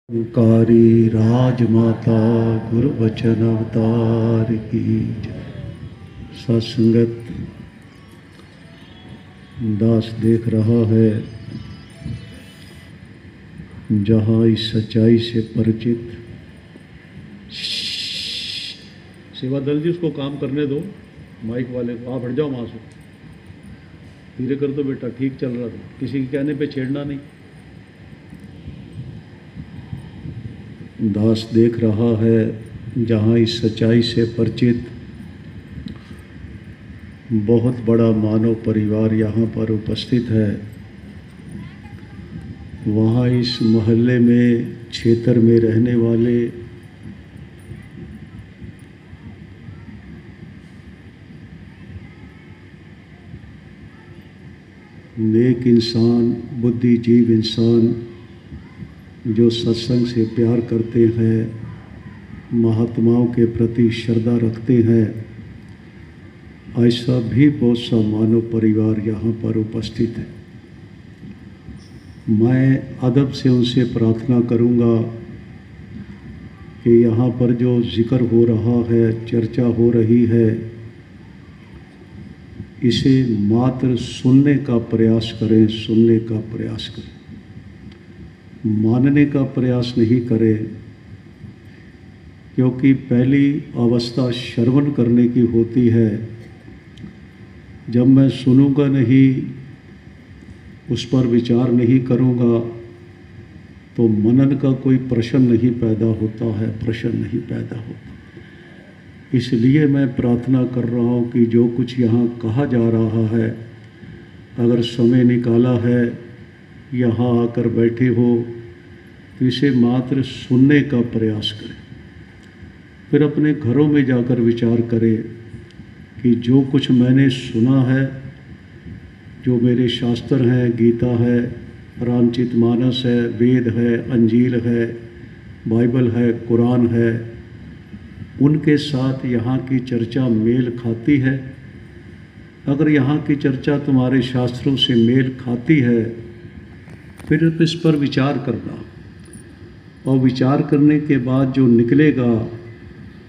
कारी राजमाता गुरु बचन अवतार की जय। सत्संगत दास देख रहा है जहाँ इस सच्चाई से परिचित। सेवा दल जी उसको काम करने दो, माइक वाले को। आप हट जाओ वहाँ से, धीरे कर दो बेटा, ठीक चल रहा था, किसी के कहने पे छेड़ना नहीं। दास देख रहा है जहाँ इस सच्चाई से परिचित बहुत बड़ा मानव परिवार यहाँ पर उपस्थित है। वहाँ इस मोहल्ले में, क्षेत्र में रहने वाले नेक इंसान, बुद्धिजीव इंसान जो सत्संग से प्यार करते हैं, महात्माओं के प्रति श्रद्धा रखते हैं, ऐसा भी बहुत सा मानव परिवार यहाँ पर उपस्थित है। मैं अदब से उनसे प्रार्थना करूँगा कि यहाँ पर जो जिक्र हो रहा है, चर्चा हो रही है, इसे मात्र सुनने का प्रयास करें, सुनने का प्रयास करें, मानने का प्रयास नहीं करें। क्योंकि पहली अवस्था श्रवण करने की होती है। जब मैं सुनूंगा नहीं, उस पर विचार नहीं करूंगा, तो मनन का कोई प्रश्न नहीं पैदा होता है, प्रश्न नहीं पैदा होता। इसलिए मैं प्रार्थना कर रहा हूँ कि जो कुछ यहाँ कहा जा रहा है, अगर समय निकाला है, यहाँ आकर बैठे हो, तो इसे मात्र सुनने का प्रयास करें। फिर अपने घरों में जाकर विचार करें कि जो कुछ मैंने सुना है, जो मेरे शास्त्र हैं, गीता है, रामचरितमानस है, वेद है, अंजील है, बाइबल है, कुरान है, उनके साथ यहाँ की चर्चा मेल खाती है। अगर यहाँ की चर्चा तुम्हारे शास्त्रों से मेल खाती है, फिर इस पर विचार करना, और विचार करने के बाद जो निकलेगा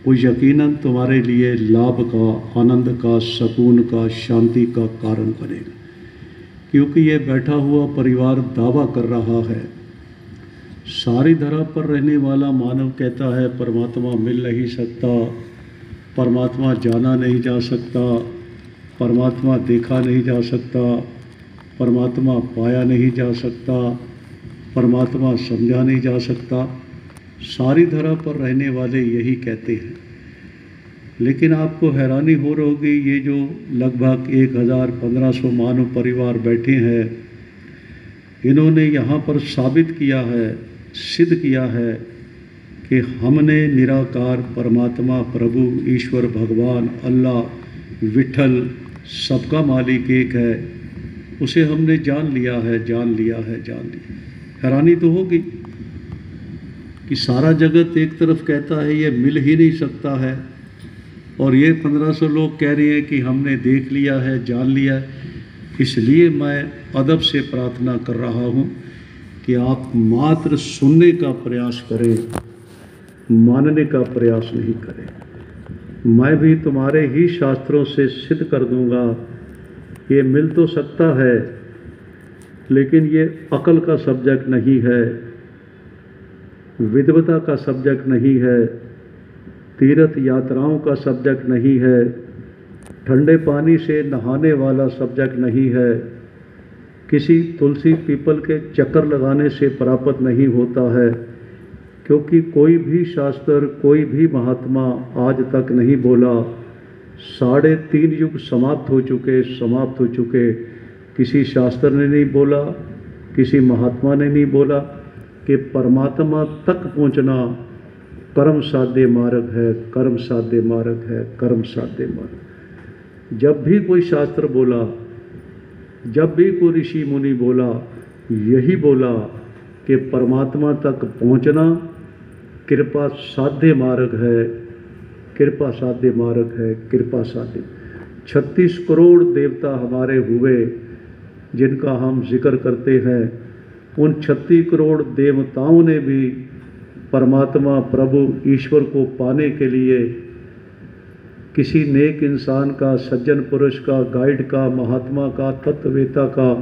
वो यकीनन तुम्हारे लिए लाभ का, आनंद का, सुकून का, शांति का कारण बनेगा। क्योंकि ये बैठा हुआ परिवार दावा कर रहा है, सारी धरा पर रहने वाला मानव कहता है परमात्मा मिल नहीं सकता, परमात्मा जाना नहीं जा सकता, परमात्मा देखा नहीं जा सकता, परमात्मा पाया नहीं जा सकता, परमात्मा समझा नहीं जा सकता। सारी धरा पर रहने वाले यही कहते हैं। लेकिन आपको हैरानी हो रही होगी, ये जो लगभग 1000-1500 मानव परिवार बैठे हैं, इन्होंने यहाँ पर साबित किया है, सिद्ध किया है कि हमने निराकार परमात्मा, प्रभु, ईश्वर, भगवान, अल्लाह, विठल, सबका मालिक एक है, उसे हमने जान लिया है, जान लिया है, जान लिया। हैरानी तो होगी कि सारा जगत एक तरफ कहता है ये मिल ही नहीं सकता है, और ये 1500 लोग कह रहे हैं कि हमने देख लिया है, जान लिया है। इसलिए मैं अदब से प्रार्थना कर रहा हूँ कि आप मात्र सुनने का प्रयास करें, मानने का प्रयास नहीं करें। मैं भी तुम्हारे ही शास्त्रों से सिद्ध कर दूंगा, ये मिल तो सकता है, लेकिन ये अकल का सब्जेक्ट नहीं है, विद्वता का सब्जेक्ट नहीं है, तीर्थ यात्राओं का सब्जेक्ट नहीं है, ठंडे पानी से नहाने वाला सब्जेक्ट नहीं है, किसी तुलसी पीपल के चक्कर लगाने से प्राप्त नहीं होता है। क्योंकि कोई भी शास्त्र, कोई भी महात्मा आज तक नहीं बोला, 3.5 युग समाप्त हो चुके, किसी शास्त्र ने नहीं बोला, किसी महात्मा ने नहीं बोला कि परमात्मा तक पहुंचना कर्म साध्य मार्ग है, कर्म साध्य मार्ग है, कर्म साध्य मार्ग। जब भी कोई शास्त्र बोला, जब भी कोई ऋषि मुनि बोला, यही बोला कि परमात्मा तक पहुंचना कृपा साध्य मार्ग है, कृपा साध्य मार्ग है, कृपा साध्य। 36 करोड़ देवता हमारे हुए जिनका हम जिक्र करते हैं, उन 36 करोड़ देवताओं ने भी परमात्मा प्रभु ईश्वर को पाने के लिए किसी नेक इंसान का, सज्जन पुरुष का, गाइड का, महात्मा का, तत्ववेता का,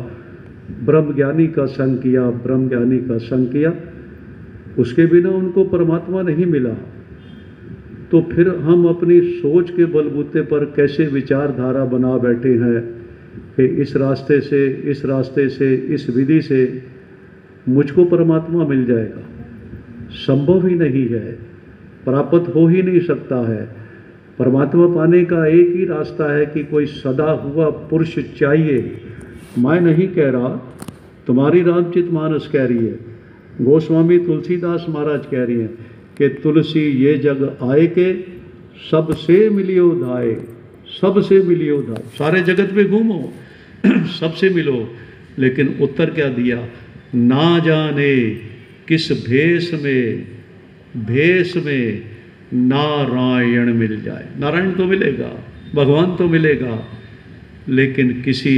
ब्रह्मज्ञानी का संग किया, ब्रह्मज्ञानी का संग किया, उसके बिना उनको परमात्मा नहीं मिला। तो फिर हम अपनी सोच के बलबूते पर कैसे विचारधारा बना बैठे हैं कि इस रास्ते से, इस विधि से मुझको परमात्मा मिल जाएगा। संभव ही नहीं है, प्राप्त हो ही नहीं सकता है। परमात्मा पाने का एक ही रास्ता है कि कोई सदा हुआ पुरुष चाहिए। मैं नहीं कह रहा, तुम्हारी रामचित मानस कह रही है, गोस्वामी तुलसीदास महाराज कह रही हैं कि तुलसी ये जग आए के सबसे मिलियो धाए, सबसे मिलियो धाए। सारे जगत में घूमो, सबसे मिलो, लेकिन उत्तर क्या दिया? ना जाने किस भेष में नारायण मिल जाए। नारायण तो मिलेगा, भगवान तो मिलेगा, लेकिन किसी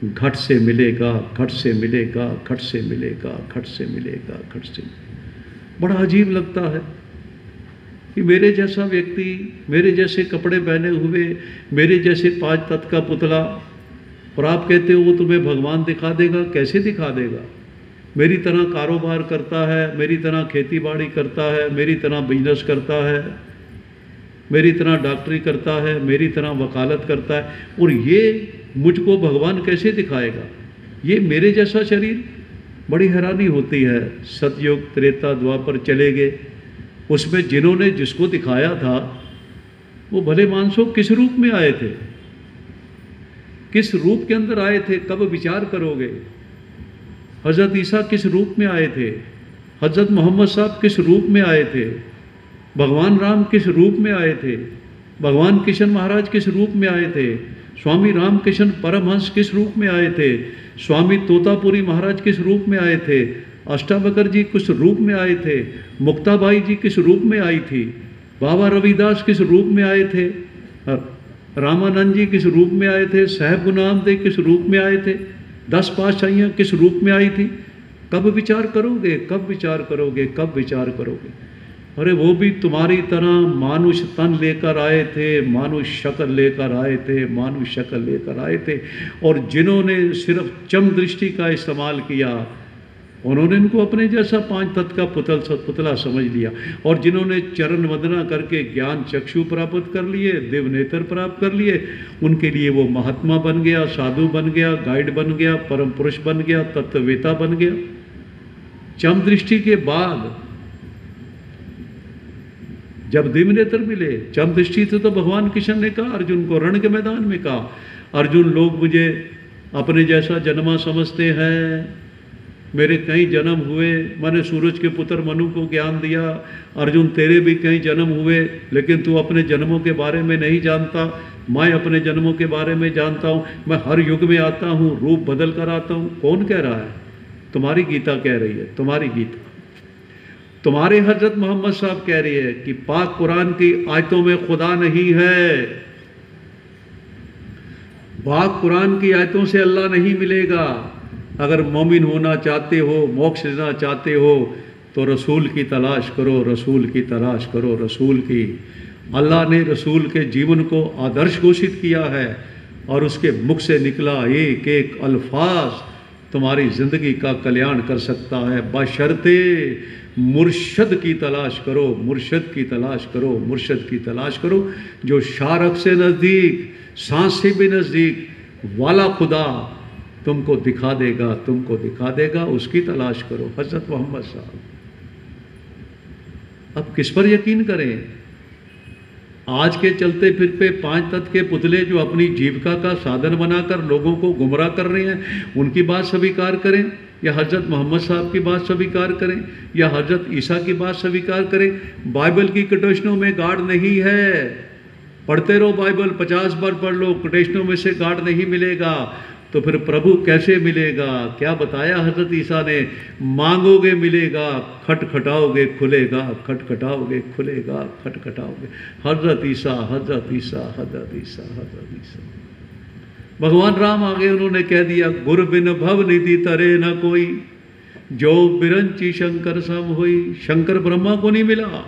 घट से मिलेगा, घट से मिलेगा, घट से मिलेगा, घट से मिलेगा, घट से। बड़ा अजीब लगता है कि मेरे जैसा व्यक्ति, मेरे जैसे कपड़े पहने हुए, मेरे जैसे 5 तत्व का पुतला, और आप कहते हो वो तुम्हें भगवान दिखा देगा। कैसे दिखा देगा? मेरी तरह कारोबार करता है, मेरी तरह खेती बाड़ी करता है, मेरी तरह बिजनेस करता है, मेरी तरह डॉक्टरी करता है, मेरी तरह वकालत करता है, और ये मुझको भगवान कैसे दिखाएगा? ये मेरे जैसा शरीर। बड़ी हैरानी होती है। सतयुग त्रेता द्वापर चले गए, उसमें जिन्होंने जिसको दिखाया था वो भले मानसो किस रूप में आए थे, किस रूप के अंदर आए थे? कब विचार करोगे? हज़रत ईसा किस रूप में आए थे? हज़रत मोहम्मद साहब किस रूप में आए थे? भगवान राम किस रूप में आए थे? भगवान किशन महाराज किस रूप में आए थे? स्वामी रामकिशन परमहंस किस रूप में आए थे? स्वामी तोतापुरी महाराज किस रूप में आए थे? अष्टावकर जी किस रूप में आए थे? मुक्ताबाई जी किस रूप में आई थी? बाबा रविदास किस रूप में आए थे? रामानंद जी किस रूप में आए थे? साहब गुनाम देव किस रूप में आए थे? 10 पातशाहियाँ किस रूप में आई थी? कब विचार करोगे? कब विचार करोगे? कब विचार करोगे? अरे वो भी तुम्हारी तरह मानुष तन लेकर आए थे, मानुष शक्ल लेकर आए थे, मानुष शक्ल लेकर आए थे। और जिन्होंने सिर्फ चम दृष्टि का इस्तेमाल किया, उन्होंने इनको अपने जैसा 5 तत्व का पुतला समझ लिया। और जिन्होंने चरण वंदना करके ज्ञान चक्षु प्राप्त कर लिए, देव नेत्र प्राप्त कर लिए, उनके लिए वो महात्मा बन गया, साधु बन गया, गाइड बन गया, परम पुरुष बन गया, तत्ववेता बन गया। चम दृष्टि के बाद जब दिव्य नेत्र मिले, चम दृष्टि से तो भगवान किशन ने कहा अर्जुन को, रण के मैदान में कहा, अर्जुन लोग मुझे अपने जैसा जन्मा समझते हैं, मेरे कई जन्म हुए, मैंने सूरज के पुत्र मनु को ज्ञान दिया। अर्जुन तेरे भी कई जन्म हुए, लेकिन तू अपने जन्मों के बारे में नहीं जानता, मैं अपने जन्मों के बारे में जानता हूँ। मैं हर युग में आता हूँ, रूप बदल कर आता हूँ। कौन कह रहा है? तुम्हारी गीता कह रही है, तुम्हारी गीता। तुम्हारे हजरत मोहम्मद साहब कह रही है कि पाक कुरान की आयतों में खुदा नहीं है, पाक कुरान की आयतों से अल्लाह नहीं मिलेगा। अगर मोमिन होना चाहते हो, मोक्ष लेना चाहते हो, तो रसूल की तलाश करो, रसूल की तलाश करो, रसूल की। अल्लाह ने रसूल के जीवन को आदर्श घोषित किया है, और उसके मुख से निकला एक एक अल्फाज तुम्हारी ज़िंदगी का कल्याण कर सकता है, बशर्ते मुर्शद की तलाश करो, मुर्शद की तलाश करो, मुर्शद की तलाश करो, जो शारक से नज़दीक, सांस से भी नज़दीक वाला खुदा तुमको दिखा देगा, तुमको दिखा देगा। उसकी तलाश करो, हज़रत मोहम्मद साहब। अब किस पर यकीन करें? आज के चलते फिरते 5 तत्व के पुतले जो अपनी जीविका का साधन बनाकर लोगों को गुमराह कर रहे हैं, उनकी बात स्वीकार करें, या हज़रत मोहम्मद साहब की बात स्वीकार करें, या हज़रत ईसा की बात स्वीकार करें? बाइबल की कोटेशनों में गाड नहीं है। पढ़ते रहो बाइबल, 50 बार पढ़ लो, कोटेशनों में से गाड नहीं मिलेगा। तो फिर प्रभु कैसे मिलेगा? क्या बताया हज़रत ईसा ने? मांगोगे मिलेगा, खटखटाओगे खुलेगा, खटखटाओगे खुलेगा, खटखटाओगे। हज़रत ईसा, हज़रत ईसा, हज़रत ईसा, हज़रत ईसा। भगवान राम आ गए, उन्होंने कह दिया गुर बिन भव निधि तरे न कोई, जो बिरंची शंकर सम हुई। शंकर ब्रह्मा को नहीं मिला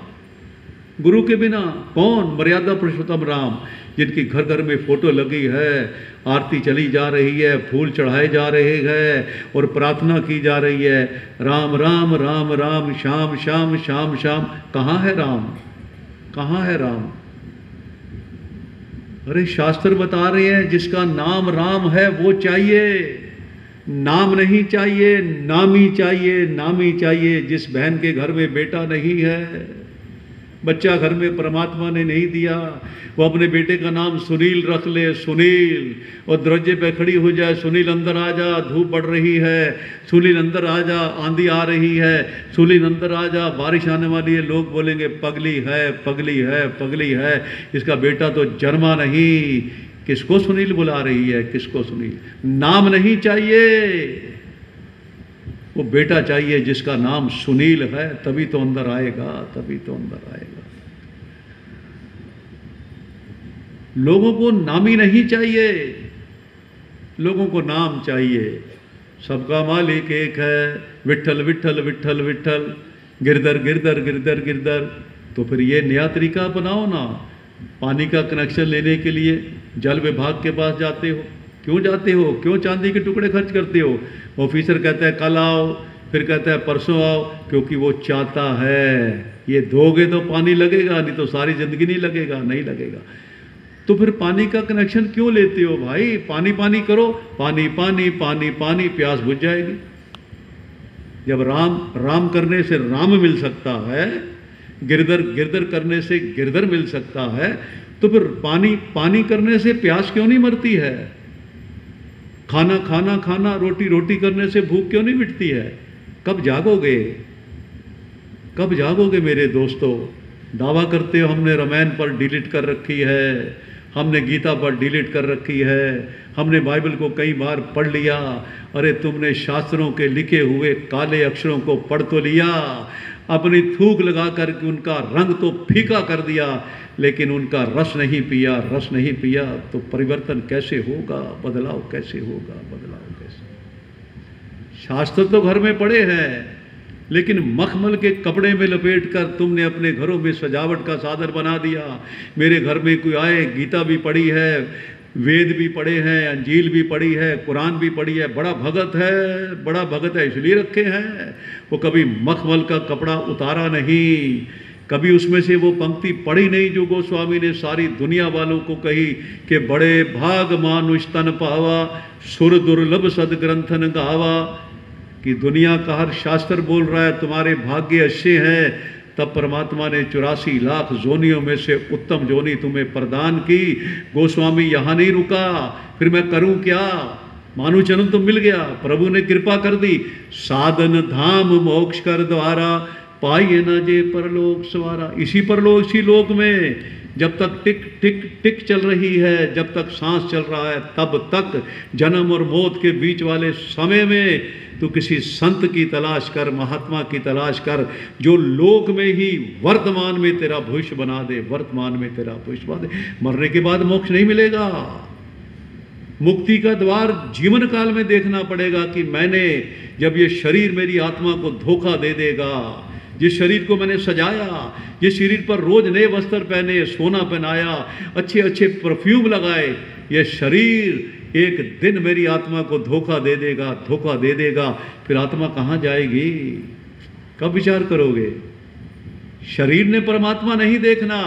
गुरु के बिना। कौन? मर्यादा पुरुषोत्तम राम, जिनकी घर घर में फोटो लगी है, आरती चली जा रही है, फूल चढ़ाए जा रहे हैं और प्रार्थना की जा रही है, राम राम राम राम, श्याम श्याम श्याम श्याम। कहाँ है राम? कहाँ है राम? अरे शास्त्र बता रहे हैं जिसका नाम राम है वो चाहिए, नाम नहीं चाहिए, नामी चाहिए, नामी चाहिए। जिस बहन के घर में बेटा नहीं है, बच्चा घर में परमात्मा ने नहीं दिया, वो अपने बेटे का नाम सुनील रख ले, सुनील, और दरवाजे पे खड़ी हो जाए, सुनील अंदर आ जा, धूप बढ़ रही है, सुनील अंदर आ जा, आंधी आ रही है, सुनील अंदर आ जा, बारिश आने वाली है। लोग बोलेंगे पगली है, पगली है, पगली है, इसका बेटा तो जन्मा नहीं। किसको सुनील बुला रही है? किसको सुनील? नाम नहीं चाहिए, वो बेटा चाहिए जिसका नाम सुनील है, तभी तो अंदर आएगा, तभी तो अंदर आएगा। लोगों को नामी नहीं चाहिए, लोगों को नाम चाहिए। सबका मालिक एक है, विठ्ठल विठ्ठल विठ्ठल विठ्ठल, गिरधर गिरधर गिरधर गिरधर। तो फिर ये नया तरीका अपनाओ ना। पानी का कनेक्शन लेने के लिए जल विभाग के पास जाते हो, क्यों जाते हो? क्यों चांदी के टुकड़े खर्च करते हो? ऑफिसर कहता है कल आओ, फिर कहता है परसों आओ, क्योंकि वो चाहता है ये दोगे तो पानी लगेगा, नहीं तो सारी जिंदगी नहीं लगेगा, नहीं लगेगा। तो फिर पानी का कनेक्शन क्यों लेते हो भाई? पानी पानी करो, पानी पानी पानी पानी, प्यास बुझ जाएगी। जब राम राम करने से राम मिल सकता है, गिरधर गिरधर करने से गिरधर मिल सकता है, तो फिर पानी पानी करने से प्यास क्यों नहीं मरती है? खाना खाना खाना, रोटी रोटी करने से भूख क्यों नहीं मिटती है? कब जागोगे? कब जागोगे मेरे दोस्तों? दावा करते हो हमने रामायण पर डिलीट कर रखी है, हमने गीता पर डिलीट कर रखी है, हमने बाइबल को कई बार पढ़ लिया। अरे तुमने शास्त्रों के लिखे हुए काले अक्षरों को पढ़ तो लिया, अपनी थूक लगा करके उनका रंग तो फीका कर दिया, लेकिन उनका रस नहीं पिया, रस नहीं पिया। तो परिवर्तन कैसे होगा? बदलाव कैसे होगा? बदलाव कैसे? शास्त्र तो घर में पड़े हैं, लेकिन मखमल के कपड़े में लपेटकर तुमने अपने घरों में सजावट का साधन बना दिया। मेरे घर में कोई आए, गीता भी पढ़ी है, वेद भी पढ़े हैं, अंजील भी पढ़ी है, कुरान भी पढ़ी है, बड़ा भगत है, बड़ा भगत है इसलिए रखे हैं। वो कभी मखमल का कपड़ा उतारा नहीं, कभी उसमें से वो पंक्ति पढ़ी नहीं जो गोस्वामी ने सारी दुनिया वालों को कही कि बड़े भाग मानुष तन पावा, सुर दुर्लभ सदग्रंथन गावा। कि दुनिया का हर शास्त्र बोल रहा है तुम्हारे भाग्य अच्छे हैं, तब परमात्मा ने 84 लाख जोनियों में से उत्तम जोनी तुम्हें प्रदान की। गोस्वामी यहाँ नहीं रुका, फिर मैं करूं क्या? मानु जन्म तो मिल गया, प्रभु ने कृपा कर दी। साधन धाम मोक्ष कर द्वारा, पाइए न जे परलोक सवारा। इसी परलोक, इसी लोक में जब तक टिक टिक टिक चल रही है, जब तक सांस चल रहा है, तब तक जन्म और मौत के बीच वाले समय में तू किसी संत की तलाश कर, महात्मा की तलाश कर, जो लोक में ही वर्तमान में तेरा भविष्य बना दे, वर्तमान में तेरा भविष्य बना दे। मरने के बाद मोक्ष नहीं मिलेगा। मुक्ति का द्वार जीवन काल में देखना पड़ेगा कि मैंने, जब ये शरीर मेरी आत्मा को धोखा दे देगा, जिस शरीर को मैंने सजाया, जिस शरीर पर रोज नए वस्त्र पहने, सोना पहनाया, अच्छे अच्छे परफ्यूम लगाए, ये शरीर एक दिन मेरी आत्मा को धोखा दे देगा, धोखा दे देगा। फिर आत्मा कहाँ जाएगी? कब विचार करोगे? शरीर ने परमात्मा नहीं देखना,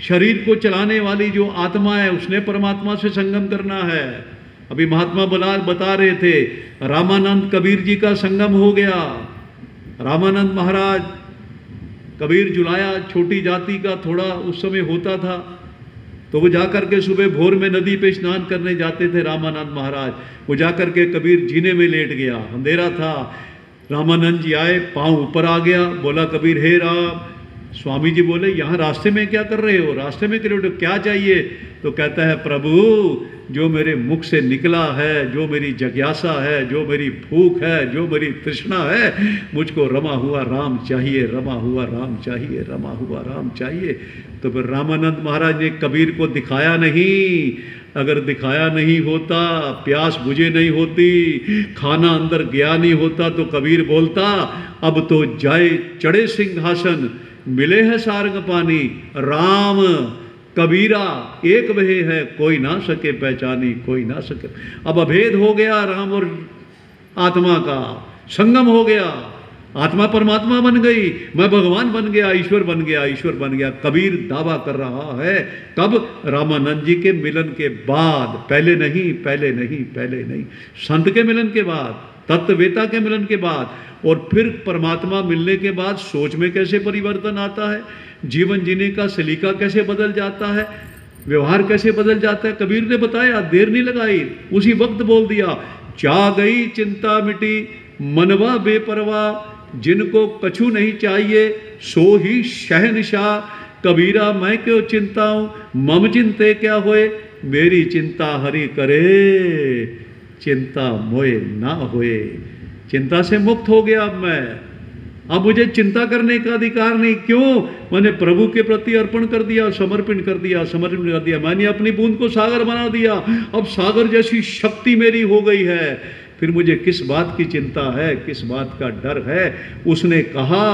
शरीर को चलाने वाली जो आत्मा है उसने परमात्मा से संगम करना है। अभी महात्मा बता रहे थे, रामानंद कबीर जी का संगम हो गया। रामानंद महाराज, कबीर जुलाया छोटी जाति का थोड़ा उस समय होता था, तो वो जाकर के सुबह भोर में नदी पे स्नान करने जाते थे रामानंद महाराज। वो जाकर के कबीर जीने में लेट गया, अंधेरा था। रामानंद जी आए, पाँव ऊपर आ गया, बोला कबीर हे राम। स्वामी जी बोले यहाँ रास्ते में क्या कर रहे हो? रास्ते में कर रहे हो, क्या चाहिए? तो कहता है प्रभु जो मेरे मुख से निकला है, जो मेरी जिज्ञासा है, जो मेरी भूख है, जो मेरी तृष्णा है, मुझको रमा हुआ राम चाहिए, रमा हुआ राम चाहिए, रमा हुआ राम चाहिए। तो फिर रामानंद महाराज ने कबीर को दिखाया नहीं। अगर दिखाया नहीं होता, प्यास बुझे नहीं होती, खाना अंदर गया नहीं होता, तो कबीर बोलता अब तो जाए चढ़े सिंहासन, मिले हैं सारंग पानी, राम कबीरा एक वही है, कोई ना सके पहचानी, कोई ना सके। अब अभेद हो गया राम और आत्मा का, संगम हो गया, आत्मा परमात्मा बन गई, मैं भगवान बन गया, ईश्वर बन गया, ईश्वर बन गया। कबीर दावा कर रहा है कब? रामानंद जी के मिलन के बाद, पहले नहीं, पहले नहीं, पहले नहीं। संत के मिलन के बाद, तत्ववेता के मिलन के बाद, और फिर परमात्मा मिलने के बाद सोच में कैसे परिवर्तन आता है, जीवन जीने का सलीका कैसे बदल जाता है, व्यवहार कैसे बदल जाता है। कबीर ने बताया, देर नहीं लगाई, उसी वक्त बोल दिया, चा गई चिंता मिटी मनवा बेपरवाह, जिनको कछु नहीं चाहिए सो ही शहनशाह। कबीरा मैं क्यों चिंताऊं, मम चिंते क्या होए, मेरी चिंता हरि करे, चिंता मोए ना होए। चिंता से मुक्त हो गया अब मैं, अब मुझे चिंता करने का अधिकार नहीं। क्यों? मैंने प्रभु के प्रति अर्पण कर दिया, समर्पण कर दिया, समर्पण कर दिया। मैंने अपनी बूंद को सागर बना दिया, अब सागर जैसी शक्ति मेरी हो गई है। फिर मुझे किस बात की चिंता है, किस बात का डर है? उसने कहा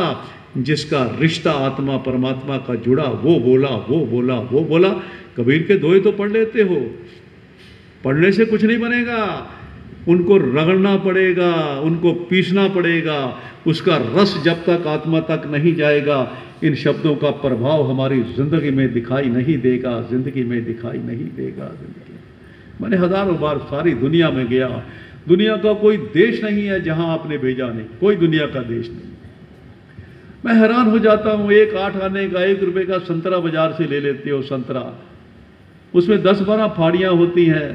जिसका रिश्ता आत्मा परमात्मा का जुड़ा, वो बोला, वो बोला, वो बोला। कबीर के दोहे तो पढ़ लेते हो, पढ़ने से कुछ नहीं बनेगा, उनको रगड़ना पड़ेगा, उनको पीसना पड़ेगा। उसका रस जब तक आत्मा तक नहीं जाएगा, इन शब्दों का प्रभाव हमारी जिंदगी में दिखाई नहीं देगा, जिंदगी में दिखाई नहीं देगा। जिंदगी मैंने हजारों बार सारी दुनिया में गया, दुनिया का कोई देश नहीं है जहां आपने भेजा नहीं, कोई दुनिया का देश नहीं। मैं हैरान हो जाता हूं, 1 8 आने का 1 रुपए का संतरा बाजार से ले लेते हो संतरा, उसमें 10-12 फाड़ियां होती हैं,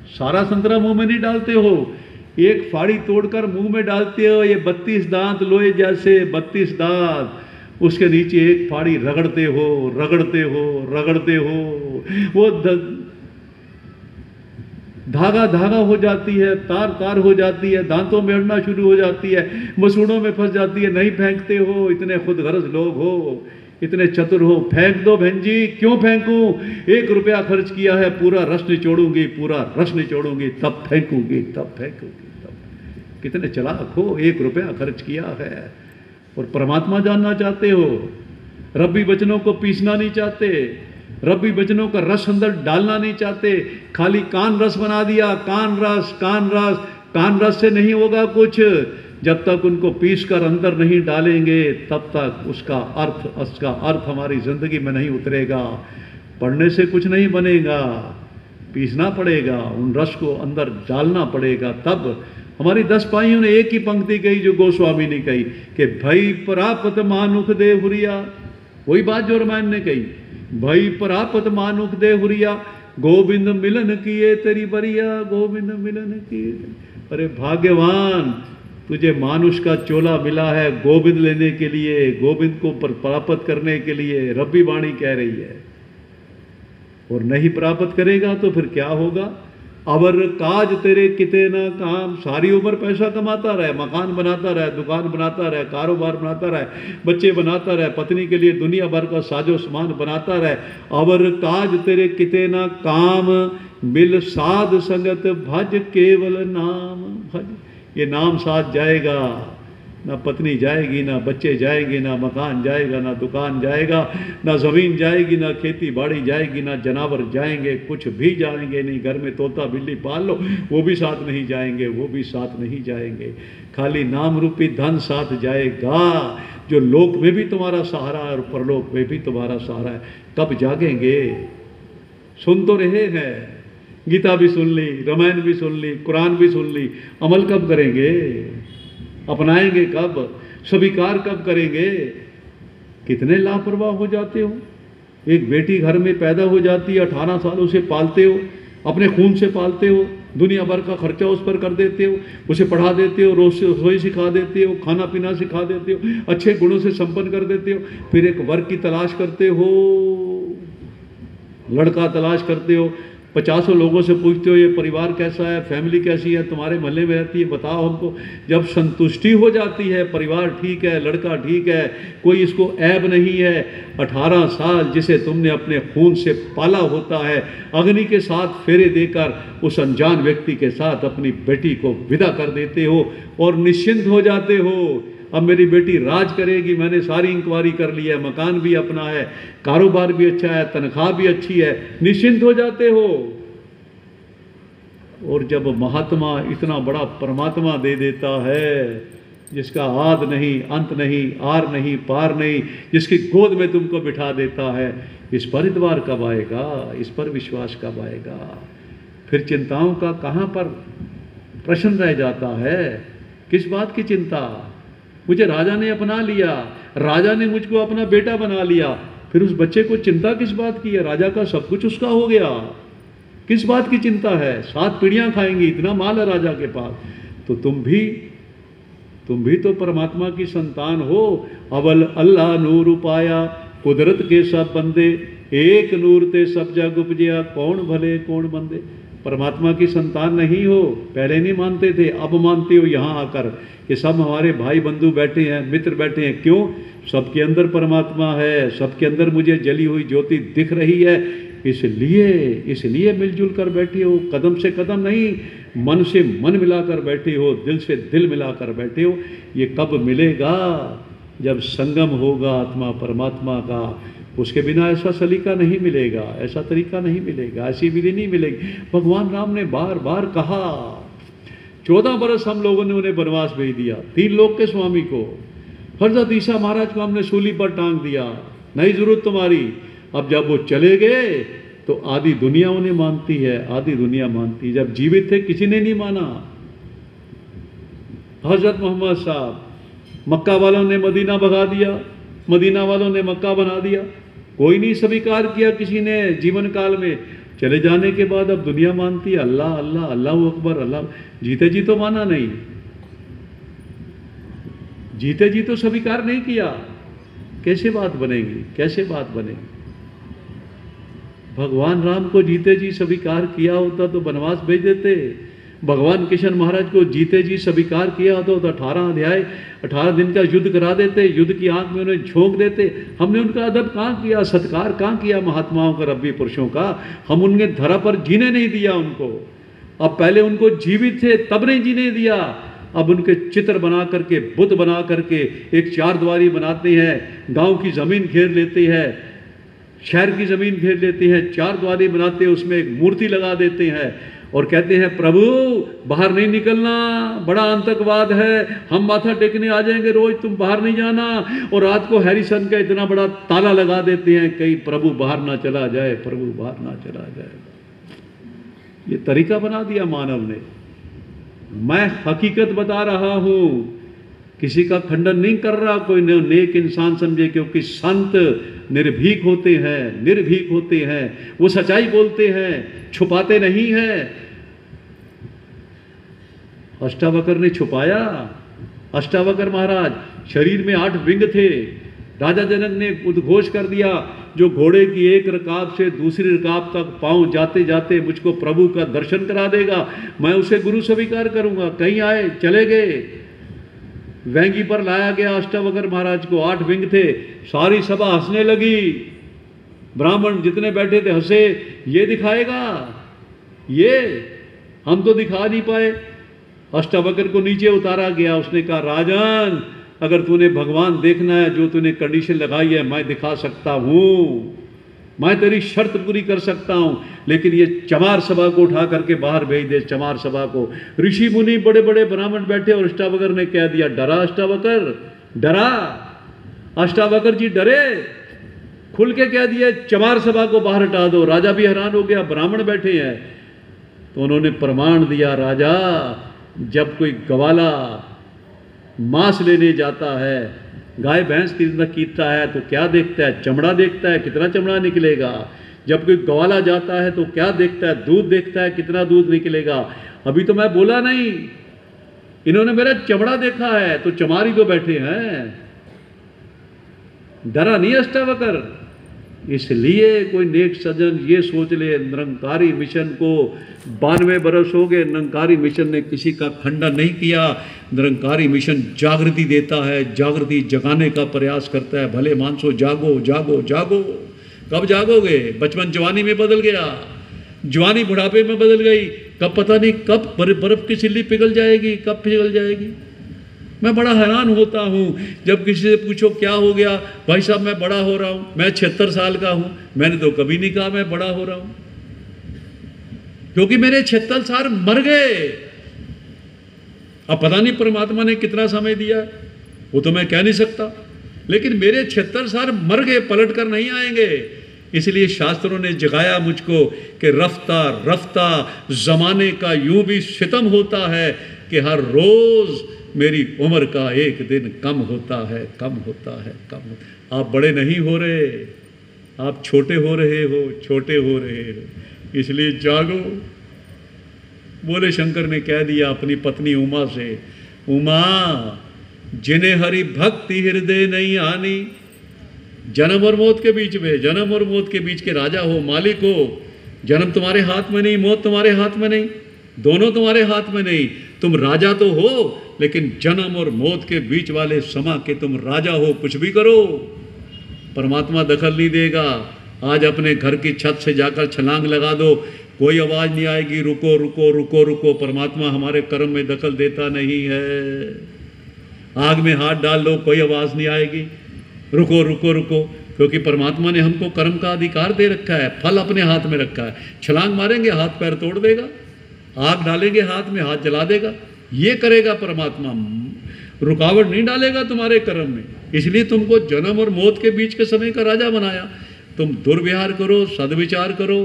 सारा संतरा मुंह में नहीं डालते हो, एक फाड़ी तोड़कर मुंह में डालते हो। ये 32 दांत लोहे जैसे 32 दांत, उसके नीचे एक फाड़ी रगड़ते हो, रगड़ते हो, रगड़ते हो, वो धागा धागा हो जाती है, तार तार हो जाती है, दांतों में अड़ना शुरू हो जाती है, मसूड़ों में फंस जाती है। नहीं फेंकते हो, इतने खुद गर्ज लोग हो, इतने चतुर हो। फेंक दो बहन जी। क्यों फेंकूं? 1 रुपया खर्च किया है, पूरा रस निचोड़ूंगी, पूरा रस निचोड़ूंगी, तब फेंकूंगी, तब फेंकूंगी, तब। कितने चालाक हो, 1 रुपया खर्च किया है और परमात्मा जानना चाहते हो, रब्बी वचनों को पीसना नहीं चाहते, रब्बी वचनों का रस अंदर डालना नहीं चाहते, खाली कान रस बना दिया। कान रस, कान रस, कान रस से नहीं होगा कुछ। जब तक उनको पीस कर अंदर नहीं डालेंगे, तब तक उसका अर्थ हमारी जिंदगी में नहीं उतरेगा। पढ़ने से कुछ नहीं बनेगा, पीसना पड़ेगा, उन रस को अंदर डालना पड़ेगा। तब हमारी 10 पाइयों ने एक ही पंक्ति कही जो गोस्वामी ने कही कि भई प्राप्त मानुख दे हुरिया। वही बात जो रामायण ने कही, भई प्राप्त मानुख दे हुरिया, गोविंद मिलन किए तेरी बरिया, गोविंद मिलन किए। अरे भाग्यवान, तुझे मानुष का चोला मिला है गोविंद लेने के लिए, गोविंद को प्राप्त करने के लिए। रब्बी वाणी कह रही है। और नहीं प्राप्त करेगा तो फिर क्या होगा? अवर काज तेरे किते न काम। सारी उम्र पैसा कमाता रहे, मकान बनाता रहे, दुकान बनाता रहे, कारोबार बनाता रहे, बच्चे बनाता रहे, पत्नी के लिए दुनिया भर का साजो सामान बनाता रहे। अवर काज तेरे किते न काम, मिल साध संगत भज केवल नाम भज। ये नाम साथ जाएगा, ना पत्नी जाएगी, ना बच्चे जाएंगे, ना मकान जाएगा, ना दुकान जाएगा, ना ज़मीन जाएगी, ना खेती बाड़ी जाएगी, ना जानवर जाएंगे, कुछ भी जाएंगे नहीं। घर में तोता बिल्ली पाल लो, वो भी साथ नहीं जाएंगे, वो भी साथ नहीं जाएंगे। खाली नाम रूपी धन साथ जाएगा, जो लोक में भी तुम्हारा सहारा है और परलोक में भी तुम्हारा सहारा है। कब जागेंगे? सुन तो रहे हैं, गीता भी सुन ली, रामायण भी सुन ली, कुरान भी सुन ली, अमल कब करेंगे? अपनाएंगे कब? स्वीकार कब करेंगे? कितने लापरवाह हो जाते हो। एक बेटी घर में पैदा हो जाती है, 18 साल उसे पालते हो, अपने खून से पालते हो, दुनिया भर का खर्चा उस पर कर देते हो, उसे पढ़ा देते हो, रोज रसोई सिखा देते हो, खाना पीना सिखा देते हो, अच्छे गुणों से संपन्न कर देते हो, फिर एक वर की तलाश करते हो। लड़का तलाश करते हो, 50 लोगों से पूछते हो ये परिवार कैसा है, फैमिली कैसी है, तुम्हारे मोहल्ले में रहती है, बताओ हमको। जब संतुष्टि हो जाती है, परिवार ठीक है, लड़का ठीक है, कोई इसको ऐब नहीं है, 18 साल जिसे तुमने अपने खून से पाला होता है, अग्नि के साथ फेरे देकर उस अनजान व्यक्ति के साथ अपनी बेटी को विदा कर देते हो और निश्चिंत हो जाते हो। अब मेरी बेटी राज करेगी, मैंने सारी इंक्वायरी कर ली है, मकान भी अपना है, कारोबार भी अच्छा है, तनख्वाह भी अच्छी है, निश्चिंत हो जाते हो। और जब महात्मा इतना बड़ा परमात्मा दे देता है, जिसका आद नहीं, अंत नहीं, आर नहीं, पार नहीं, जिसकी गोद में तुमको बिठा देता है, इस पर इतबार कब आएगा, इस पर विश्वास कब आएगा? फिर चिंताओं का कहाँ पर प्रश्न रह जाता है? किस बात की चिंता? मुझे राजा ने अपना लिया, राजा ने मुझको अपना बेटा बना लिया, फिर उस बच्चे को चिंता किस बात की है? राजा का सब कुछ उसका हो गया, किस बात की चिंता है? 7 पीढ़ियां खाएंगी, इतना माल है राजा के पास। तो तुम भी तो परमात्मा की संतान हो। अवल अल्लाह नूर उपाया, कुदरत के सब बंदे, एक नूर ते सब जग उपजिया, कौन भले कौन बंदे। परमात्मा की संतान नहीं हो, पहले नहीं मानते थे, अब मानते हो यहाँ आकर कि सब हमारे भाई बंधु बैठे हैं, मित्र बैठे हैं। क्यों? सबके अंदर परमात्मा है, सबके अंदर मुझे जली हुई ज्योति दिख रही है, इसलिए मिलजुल कर बैठे हो। कदम से कदम नहीं, मन से मन मिलाकर बैठे हो, दिल से दिल मिलाकर बैठे हो। ये कब मिलेगा? जब संगम होगा आत्मा परमात्मा का। उसके बिना ऐसा सलीका नहीं मिलेगा, ऐसा तरीका नहीं मिलेगा, ऐसी विधि नहीं मिलेगी। भगवान राम ने बार बार कहा, 14 बरस हम लोगों ने उन्हें वनवास भेज दिया, 3 लोक के स्वामी को। हजरत ईसा महाराज को हमने सूली पर टांग दिया, नहीं जरूरत तुम्हारी। अब जब वो चले गए तो आधी दुनिया उन्हें मानती है, आधी दुनिया मानती है। जब जीवित थे किसी ने नहीं माना। हजरत मोहम्मद साहब, मक्का वालों ने मदीना भगा दिया, मदीना वालों ने मक्का बना दिया, कोई नहीं स्वीकार किया किसी ने जीवन काल में। चले जाने के बाद अब दुनिया मानती है अल्लाह अल्लाह, अल्लाह अकबर, अल्लाह। जीते जी तो माना नहीं, जीते जी तो स्वीकार नहीं किया। कैसे बात बनेगी, कैसे बात बनेगी? भगवान राम को जीते जी स्वीकार किया होता तो वनवास भेज देते। भगवान किशन महाराज को जीते जी स्वीकार किया होता तो 18 अध्याय 18 दिन का युद्ध करा देते, युद्ध की आंख में उन्हें झोंक देते। हमने उनका अदब कहाँ किया, सत्कार कहाँ किया महात्माओं का, रब्बी पुरुषों का? हम उनके धरा पर जीने नहीं दिया उनको। अब पहले उनको जीवित थे तब नहीं जीने दिया, अब उनके चित्र बना करके, बुद्ध बना करके एक 4 द्वारी बनाते हैं, गांव की जमीन घेर लेते हैं, शहर की जमीन घेर लेते हैं, 4 द्वारी बनाते हैं, उसमें एक मूर्ति लगा देते हैं और कहते हैं प्रभु बाहर नहीं निकलना, बड़ा आतंकवाद है, हम माथा टेकने आ जाएंगे रोज, तुम बाहर नहीं जाना। और रात को हैरिसन का इतना बड़ा ताला लगा देते हैं, कहीं प्रभु बाहर ना चला जाए, प्रभु बाहर ना चला जाए। ये तरीका बना दिया मानव ने। मैं हकीकत बता रहा हूं, किसी का खंडन नहीं कर रहा, कोई नेक इंसान समझे, क्योंकि संत निर्भीक होते हैं, निर्भीक होते हैं, वो सच्चाई बोलते हैं, छुपाते नहीं हैं। अष्टावक्र ने छुपाया। अष्टावक्र महाराज, शरीर में 8 विंग थे। राजा जनक ने उद्घोष कर दिया, जो घोड़े की एक रकाब से दूसरी रकाब तक पांव जाते जाते मुझको प्रभु का दर्शन करा देगा, मैं उसे गुरु स्वीकार करूंगा। कहीं आए, चले गए। वेंगी पर लाया गया अष्टावक्र महाराज को, 8 विंग थे। सारी सभा हंसने लगी, ब्राह्मण जितने बैठे थे हंसे। ये दिखाएगा, ये हम तो दिखा नहीं पाए। अष्टावक्र को नीचे उतारा गया। उसने कहा, राजन अगर तूने भगवान देखना है, जो तूने कंडीशन लगाई है, मैं दिखा सकता हूं, मैं तेरी शर्त पूरी कर सकता हूं, लेकिन ये चमार सभा को उठा करके बाहर भेज दे। चमार सभा को ऋषि मुनि बड़े बड़े ब्राह्मण बैठे और अष्टावक्र ने कह दिया, डरा अष्टावक्र, डरा। अष्टावक्र जी डरे, खुल के कह दिया, चमार सभा को बाहर हटा दो। राजा भी हैरान हो गया, ब्राह्मण बैठे हैं। तो उन्होंने प्रमाण दिया, राजा जब कोई गवाला मांस लेने जाता है, गाय भैंस कीता है, तो क्या देखता है? चमड़ा देखता है, कितना चमड़ा निकलेगा। जब कोई गवाला जाता है तो क्या देखता है? दूध देखता है, कितना दूध निकलेगा। अभी तो मैं बोला नहीं, इन्होंने मेरा चमड़ा देखा है, तो चमारी तो बैठे हैं। डरा नहीं अष्टावक्र, इसलिए कोई नेक सज्जन ये सोच ले, निरंकारी मिशन को 92 बरस हो गए, निरंकारी मिशन ने किसी का खंडन नहीं किया। निरंकारी मिशन जागृति देता है, जागृति जगाने का प्रयास करता है। भले मानसो जागो जागो जागो। कब जागोगे? बचपन जवानी में बदल गया, जवानी बुढ़ापे में बदल गई, कब पता नहीं कब बर्फ की सिल्ली पिघल जाएगी, कब पिघल जाएगी। मैं बड़ा हैरान होता हूँ जब किसी से पूछो क्या हो गया, भाई साहब मैं बड़ा हो रहा हूँ, मैं 76 साल का हूँ। मैंने तो कभी नहीं कहा मैं बड़ा हो रहा हूँ, क्योंकि मेरे 76 साल मर गए। अब पता नहीं परमात्मा ने कितना समय दिया, वो तो मैं कह नहीं सकता, लेकिन मेरे 76 साल मर गए, पलट कर नहीं आएंगे। इसलिए शास्त्रों ने जगाया मुझको कि रफ्ता रफ्ता जमाने का यूं भी सितम होता है कि हर रोज मेरी उम्र का एक दिन कम होता है, कम होता है, कम होता। आप बड़े नहीं हो रहे, आप छोटे हो रहे हो, छोटे हो रहे हो। इसलिए जागो। बोले शंकर ने कह दिया अपनी पत्नी उमा से, उमा जिन्हें हरि भक्ति हृदय नहीं आनी। जन्म और मौत के बीच में, जन्म और मौत के बीच के राजा हो, मालिक हो। जन्म तुम्हारे हाथ में नहीं, मौत तुम्हारे हाथ में नहीं, दोनों तुम्हारे हाथ में नहीं। तुम राजा तो हो, लेकिन जन्म और मौत के बीच वाले समा के तुम राजा हो। कुछ भी करो, परमात्मा दखल नहीं देगा। आज अपने घर की छत से जाकर छलांग लगा दो, कोई आवाज नहीं आएगी, रुको रुको रुको रुको। परमात्मा हमारे कर्म में दखल देता नहीं है। आग में हाथ डाल लो, कोई आवाज नहीं आएगी, रुको रुको रुको, क्योंकि परमात्मा ने हमको कर्म का अधिकार दे रखा है, फल अपने हाथ में रखा है। छलांग मारेंगे हाथ पैर तोड़ देगा, आग डालेंगे हाथ में हाथ जला देगा, ये करेगा परमात्मा, रुकावट नहीं डालेगा तुम्हारे कर्म में। इसलिए तुमको जन्म और मौत के बीच के समय का राजा बनाया। तुम दुर्व्यवहार करो, सदविचार करो,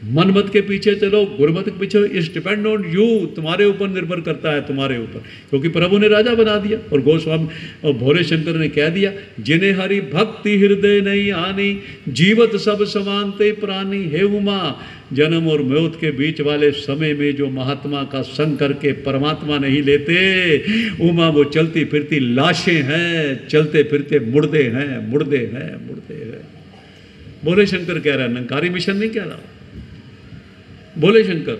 मन मत के पीछे चलो, गुरमत के पीछे, इस डिपेंड ऑन यू, तुम्हारे ऊपर निर्भर करता है, तुम्हारे ऊपर, क्योंकि प्रभु ने राजा बना दिया। और गोस्वामी और भोले शंकर ने कह दिया, जिन्हें हरि भक्ति हृदय नहीं आनी, जीवत सब समानते प्राणी। हे उमा, जन्म और मौत के बीच वाले समय में जो महात्मा का संग करके परमात्मा नहीं लेते, उमा वो चलती फिरती लाशें हैं, चलते फिरते मुर्दे हैं, मुर्दे हैं, मुर्दे हैं। भोले शंकर कह रहा है, निरंकारी मिशन नहीं कह रहा। भोले शंकर,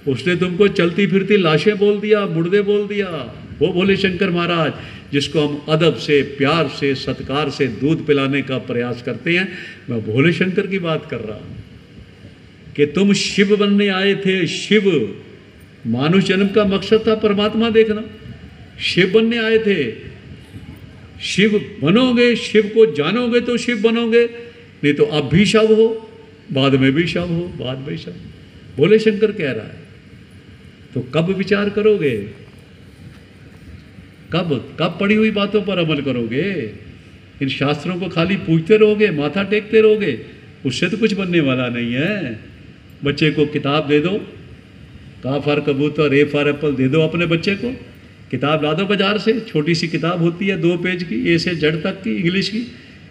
उसने तुमको चलती फिरती लाशें बोल दिया, मुर्दे बोल दिया। वो भोले शंकर महाराज जिसको हम अदब से, प्यार से, सत्कार से दूध पिलाने का प्रयास करते हैं, मैं भोले शंकर की बात कर रहा हूं कि तुम शिव बनने आए थे। शिव, मानुष जन्म का मकसद था परमात्मा देखना, शिव बनने आए थे। शिव बनोगे, शिव को जानोगे तो शिव बनोगे, नहीं तो अब भी शव हो, बाद में भी शव हो, बाद में शव। भोले शंकर कह रहा है, तो कब विचार करोगे? कब पड़ी हुई बातों पर अमल करोगे? इन शास्त्रों को खाली पूछते रहोगे, माथा टेकते रहोगे, उससे तो कुछ बनने वाला नहीं है। बच्चे को किताब दे दो, का फॉर कबूतर, ए फॉर एप्पल दे दो अपने बच्चे को, किताब ला दो बाजार से, छोटी सी किताब होती है 2 पेज की, ए से जेड तक की, इंग्लिश की।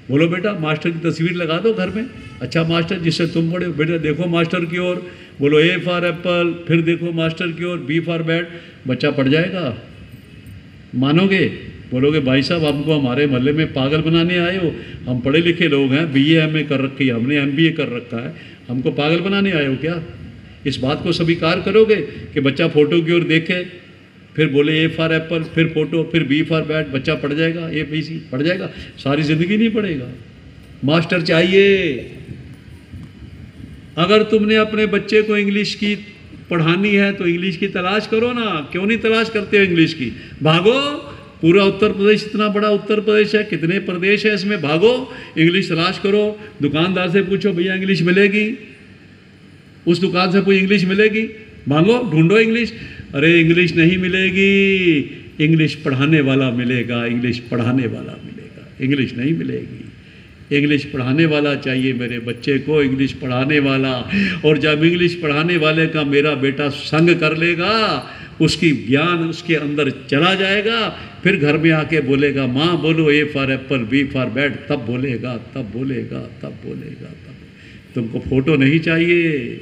बोलो बेटा मास्टर की तस्वीर लगा दो घर में, अच्छा मास्टर जिससे तुम पढ़े, बेटा देखो मास्टर की ओर, बोलो ए फॉर एप्पल, फिर देखो मास्टर की ओर, बी फॉर बैट, बच्चा पढ़ जाएगा। मानोगे? बोलोगे भाई साहब हमको हमारे मोहल्ले में पागल बनाने आए हो, हम पढ़े लिखे लोग हैं, BA MA कर रखी है हमने, MBA कर रखा है, हमको पागल बनाने आए हो क्या? इस बात को स्वीकार करोगे कि बच्चा फोटो की ओर देखे, फिर बोले ए फॉर एप्पल, फिर फोटो, फिर बी फॉर बैट, बच्चा पढ़ जाएगा, ABC पढ़ जाएगा, सारी जिंदगी नहीं पढ़ेगा। मास्टर चाहिए। अगर तुमने अपने बच्चे को इंग्लिश की पढ़ानी है तो इंग्लिश की तलाश करो ना। क्यों नहीं तलाश करते हो इंग्लिश की? भागो, पूरा उत्तर प्रदेश इतना बड़ा उत्तर प्रदेश है, कितने प्रदेश है इसमें, भागो इंग्लिश तलाश करो। दुकानदार से पूछो भैया इंग्लिश मिलेगी, उस दुकान से कोई इंग्लिश मिलेगी, भागो ढूंढो इंग्लिश। अरे इंग्लिश नहीं मिलेगी, इंग्लिश पढ़ाने वाला मिलेगा, इंग्लिश पढ़ाने वाला मिलेगा, इंग्लिश नहीं मिलेगी। इंग्लिश पढ़ाने वाला चाहिए मेरे बच्चे को, इंग्लिश पढ़ाने वाला। और जब इंग्लिश पढ़ाने वाले का मेरा बेटा संग कर लेगा, उसकी ज्ञान उसके अंदर चला जाएगा, फिर घर में आके बोलेगा माँ बोलो A for apple, B for bat, तब बोलेगा, तब बोलेगा, तब बोलेगा, तब। तुमको फोटो नहीं चाहिए,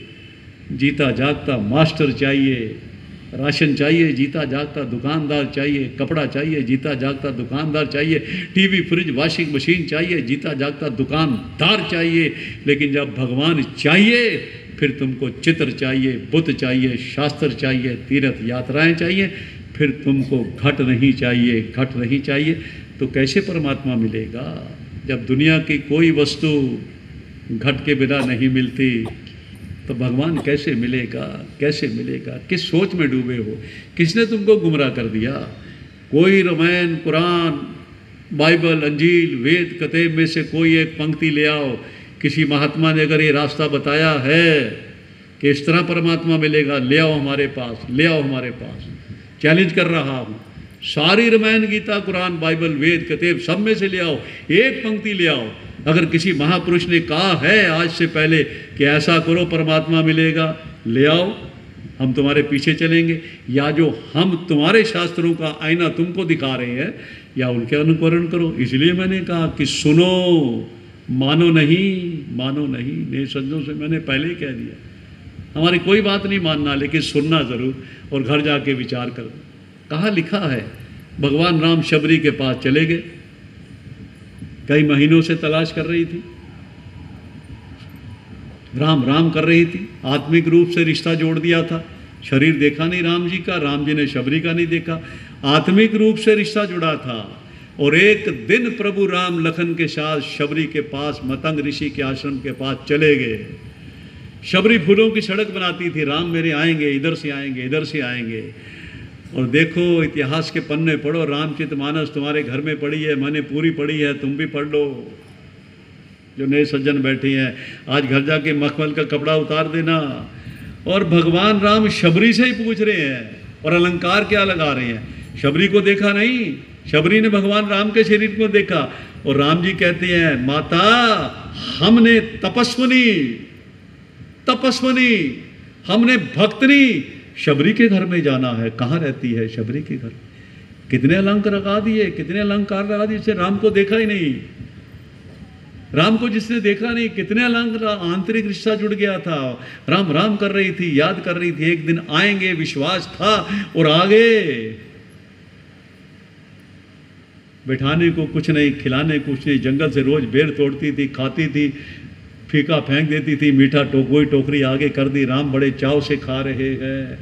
जीता जागता मास्टर चाहिए। राशन चाहिए, जीता जागता दुकानदार चाहिए। कपड़ा चाहिए, जीता जागता दुकानदार चाहिए। टीवी, फ्रिज, वॉशिंग मशीन चाहिए, जीता जागता दुकानदार चाहिए। लेकिन जब भगवान चाहिए फिर तुमको चित्र चाहिए, बुत चाहिए, शास्त्र चाहिए, तीर्थ यात्राएं चाहिए, फिर तुमको घट नहीं चाहिए, घट नहीं चाहिए। तो कैसे परमात्मा मिलेगा? जब दुनिया की कोई वस्तु घट के बिना नहीं मिलती तो भगवान कैसे मिलेगा? कैसे मिलेगा? किस सोच में डूबे हो? किसने तुमको गुमराह कर दिया? कोई रामायण, कुरान, बाइबल, अंजील, वेद, कतेब में से कोई एक पंक्ति ले आओ। किसी महात्मा ने अगर ये रास्ता बताया है कि इस तरह परमात्मा मिलेगा, ले आओ हमारे पास, ले आओ हमारे पास। चैलेंज कर रहा हूँ। सारी रामायण, गीता, कुरान, बाइबल, वेद, कतेब सब में से ले आओ, एक पंक्ति ले आओ। अगर किसी महापुरुष ने कहा है आज से पहले कि ऐसा करो परमात्मा मिलेगा, ले आओ, हम तुम्हारे पीछे चलेंगे। या जो हम तुम्हारे शास्त्रों का आईना तुमको दिखा रहे हैं, या उनके अनुकरण करो। इसलिए मैंने कहा कि सुनो, मानो नहीं, मानो नहीं। मेरे सज्जनों से मैंने पहले ही कह दिया, हमारी कोई बात नहीं मानना, लेकिन सुनना ज़रूर और घर जाके विचार करना। कहाँ लिखा है? भगवान राम शबरी के पास चले गए, कई महीनों से तलाश कर रही थी, राम राम कर रही थी, आत्मिक रूप से रिश्ता जोड़ दिया था। शरीर देखा नहीं राम जी का, राम जी ने शबरी का नहीं देखा, आत्मिक रूप से रिश्ता जुड़ा था। और एक दिन प्रभु राम लखन के साथ शबरी के पास, मतंग ऋषि के आश्रम के पास चले गए। शबरी फूलों की सड़क बनाती थी, राम मेरे आएंगे, इधर से आएंगे, इधर से आएंगे। और देखो, इतिहास के पन्ने पढ़ो, रामचरितमानस तुम्हारे घर में पढ़ी है, मैंने पूरी पढ़ी है, तुम भी पढ़ लो। जो नए सज्जन बैठे हैं, आज घर जाके मखमल का कपड़ा उतार देना। और भगवान राम शबरी से ही पूछ रहे हैं, और अलंकार क्या लगा रहे हैं? शबरी को देखा नहीं, शबरी ने भगवान राम के शरीर को देखा। और राम जी कहते हैं, माता हमने तपस्वनी, तपस्वनी, हमने भक्तनी शबरी के घर में जाना है। कहाँ रहती है शबरी के घर? कितने अलंकार लगा दिए, कितने अलंकार लगा दिए, जिससे राम को देखा ही नहीं, राम को जिसने देखा नहीं, कितने अलंकार, आंतरिक रिश्ता जुड़ गया था। राम राम कर रही थी, याद कर रही थी, एक दिन आएंगे, विश्वास था। और आगे बैठाने को कुछ नहीं, खिलाने कुछ नहीं, जंगल से रोज बेर तोड़ती थी, खाती थी, फीका फेंक देती थी, मीठा कोई टोकरी आगे कर दी। राम बड़े चाव से खा रहे हैं,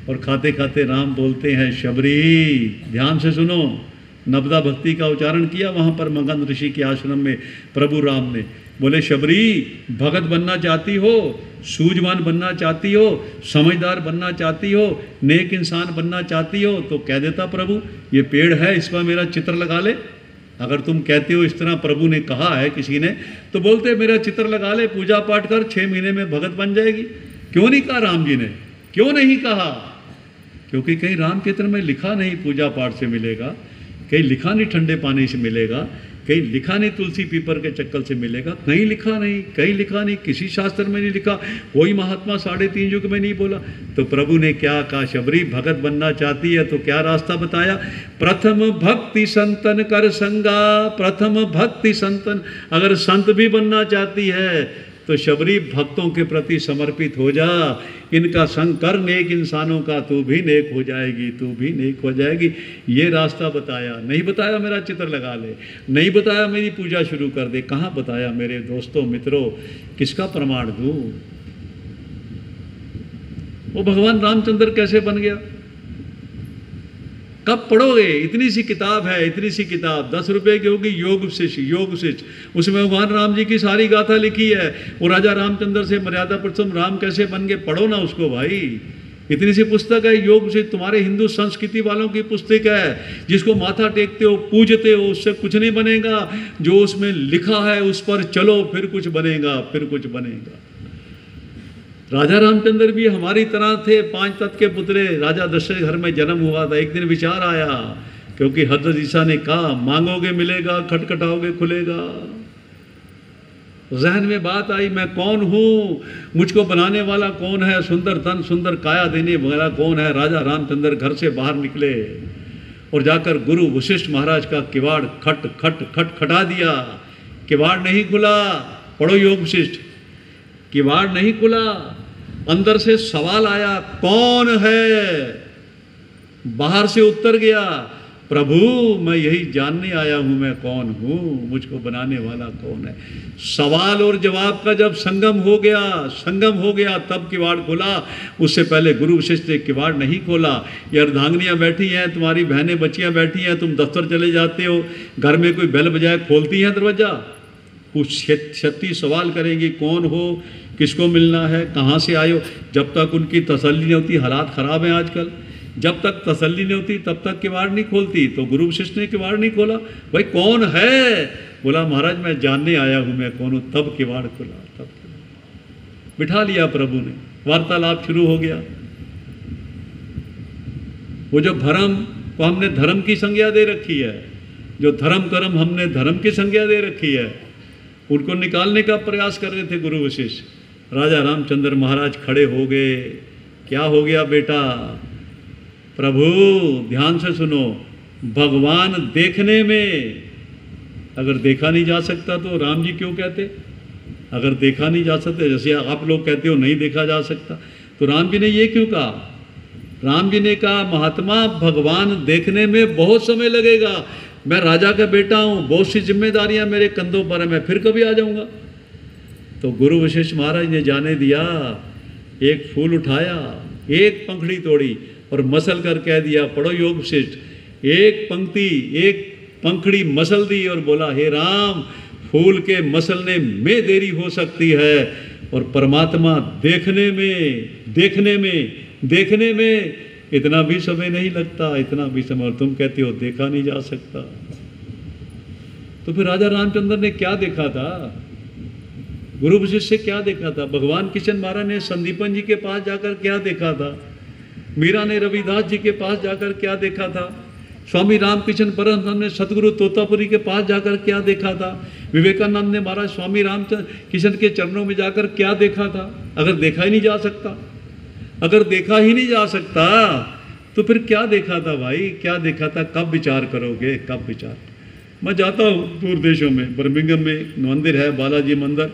और खाते खाते राम बोलते हैं, शबरी ध्यान से सुनो। नबदा भक्ति का उच्चारण किया वहाँ पर मगध ऋषि के आश्रम में प्रभु राम ने। बोले, शबरी भगत बनना चाहती हो, सूझवान बनना चाहती हो, समझदार बनना चाहती हो, नेक इंसान बनना चाहती हो, तो कह देता प्रभु ये पेड़ है, इस पर मेरा चित्र लगा ले। अगर तुम कहते हो इस तरह प्रभु ने कहा है किसी ने, तो बोलते मेरा चित्र लगा ले, पूजा पाठ कर, 6 महीने में भगत बन जाएगी। क्यों नहीं कहा राम जी ने? क्यों नहीं कहा? क्योंकि कहीं रामचरित्र में लिखा नहीं पूजा पाठ से मिलेगा, कहीं लिखा नहीं ठंडे पानी से मिलेगा, कहीं लिखा नहीं तुलसी पीपर के चक्कर से मिलेगा, कहीं लिखा नहीं, कहीं लिखा नहीं, किसी शास्त्र में नहीं लिखा, कोई महात्मा 3.5 युग में नहीं बोला। तो प्रभु ने क्या कहा? शबरी भगत बनना चाहती है तो क्या रास्ता बताया? प्रथम भक्ति संतन कर संगा, प्रथम भक्ति संतन। अगर संत भी बनना चाहती है तो शबरी भक्तों के प्रति समर्पित हो जा, इनका संग कर, नेक इंसानों का, तू भी नेक हो जाएगी, तू भी नेक हो जाएगी। ये रास्ता बताया। नहीं बताया मेरा चित्र लगा ले, नहीं बताया मेरी पूजा शुरू कर दे। कहाँ बताया मेरे दोस्तों मित्रों? किसका प्रमाण दूँ? वो भगवान रामचंद्र कैसे बन गया? कब पढ़ोगे? इतनी सी किताब है, इतनी सी किताब 10 रुपए की होगी, योग शिष्य, योग शिष्य। उसमें भगवान राम जी की सारी गाथा लिखी है। वो राजा रामचंद्र से मर्यादा पुरुषोत्तम राम कैसे बन गए, पढ़ो ना उसको भाई। इतनी सी पुस्तक है, योग शिष्य। तुम्हारे हिंदू संस्कृति वालों की पुस्तक है, जिसको माथा टेकते हो, पूजते हो, उससे कुछ नहीं बनेगा। जो उसमें लिखा है उस पर चलो, फिर कुछ बनेगा, फिर कुछ बनेगा। राजा रामचंद्र भी हमारी तरह थे, 5 तत्व के पुतले। राजा दशरथ घर में जन्म हुआ था। एक दिन विचार आया, क्योंकि हजरत ईसा ने कहा मांगोगे मिलेगा, खटखटाओगे खुलेगा। जहन में बात आई, मैं कौन हूँ, मुझको बनाने वाला कौन है, सुंदर तन सुंदर काया देने वाला कौन है। राजा रामचंद्र घर से बाहर निकले और जाकर गुरु वशिष्ठ महाराज का किवाड़ खट खट खट खटा दिया। किवाड़ नहीं खुला, पढ़ो योग वशिष्ठ। किवाड़ नहीं खुला, अंदर से सवाल आया, कौन है? बाहर से उत्तर गया, प्रभु मैं यही जानने आया हूँ मैं कौन हूँ, मुझको बनाने वाला कौन है। सवाल और जवाब का जब संगम हो गया तब किवाड़ खोला, उससे पहले गुरु वशिष्ठ ने किवाड़ नहीं खोला। ये अर्धांगिनियाँ बैठी हैं, तुम्हारी बहनें बच्चियाँ बैठी हैं, तुम दफ्तर चले जाते हो, घर में कोई बेल बजाए खोलती हैं दरवाज़ा, कुछ 36 सवाल करेंगी, कौन हो, किसको मिलना है, कहाँ से आए हो। जब तक उनकी तसल्ली नहीं होती, हालात ख़राब हैं आजकल, जब तक तसल्ली नहीं होती तब तक किवाड़ नहीं खोलती। तो गुरु वशिष्ठ ने किवाड़ नहीं खोला, भाई कौन है, बोला महाराज मैं जानने आया हूँ मैं कौन हूँ, तब किवाड़ खोला, तब बिठा लिया प्रभु ने, वार्तालाप शुरू हो गया। वो जो भरम को हमने धर्म की संज्ञा दे रखी है, जो धर्म कर्म हमने धर्म की संज्ञा दे रखी है, उनको निकालने का प्रयास कर रहे थे गुरु वशिष्ठ। राजा रामचंद्र महाराज खड़े हो गए, क्या हो गया बेटा, प्रभु ध्यान से सुनो, भगवान देखने में, अगर देखा नहीं जा सकता तो राम जी क्यों कहते, अगर देखा नहीं जा सकता, जैसे आप लोग कहते हो नहीं देखा जा सकता, तो राम जी ने ये क्यों कहा। राम जी ने कहा महात्मा भगवान देखने में बहुत समय लगेगा, मैं राजा का बेटा हूँ, बहुत सी जिम्मेदारियाँ मेरे कंधों पर है, मैं फिर कभी आ जाऊँगा। तो गुरु वशिष्ठ महाराज ने जाने दिया, एक फूल उठाया, एक पंखड़ी तोड़ी और मसल कर कह दिया, पढ़ो योग वशिष्ठ, एक पंक्ति एक पंखड़ी मसल दी और बोला, हे राम फूल के मसलने में देरी हो सकती है और परमात्मा देखने में इतना भी समय नहीं लगता, इतना भी समय, और तुम कहते हो देखा नहीं जा सकता। तो फिर राजा रामचंद्र ने क्या देखा था, गुरु वशिष्ठ से क्या देखा था, भगवान किशन महाराज ने संदीपन जी के पास जाकर क्या देखा था, मीरा ने रविदास जी के पास जाकर क्या देखा था, स्वामी रामकृष्ण परमहंस ने सतगुरु तोतापुरी के पास जाकर क्या देखा था, विवेकानंद ने महाराज स्वामी रामचंद्र किशन के चरणों में जाकर क्या देखा था। अगर देखा ही नहीं जा सकता, अगर देखा ही नहीं जा सकता तो फिर क्या देखा था भाई, क्या देखा था, कब विचार करोगे, कब विचार। मैं जाता हूँ दूर देशों में, बर्मिंघम में मंदिर है बालाजी मंदिर,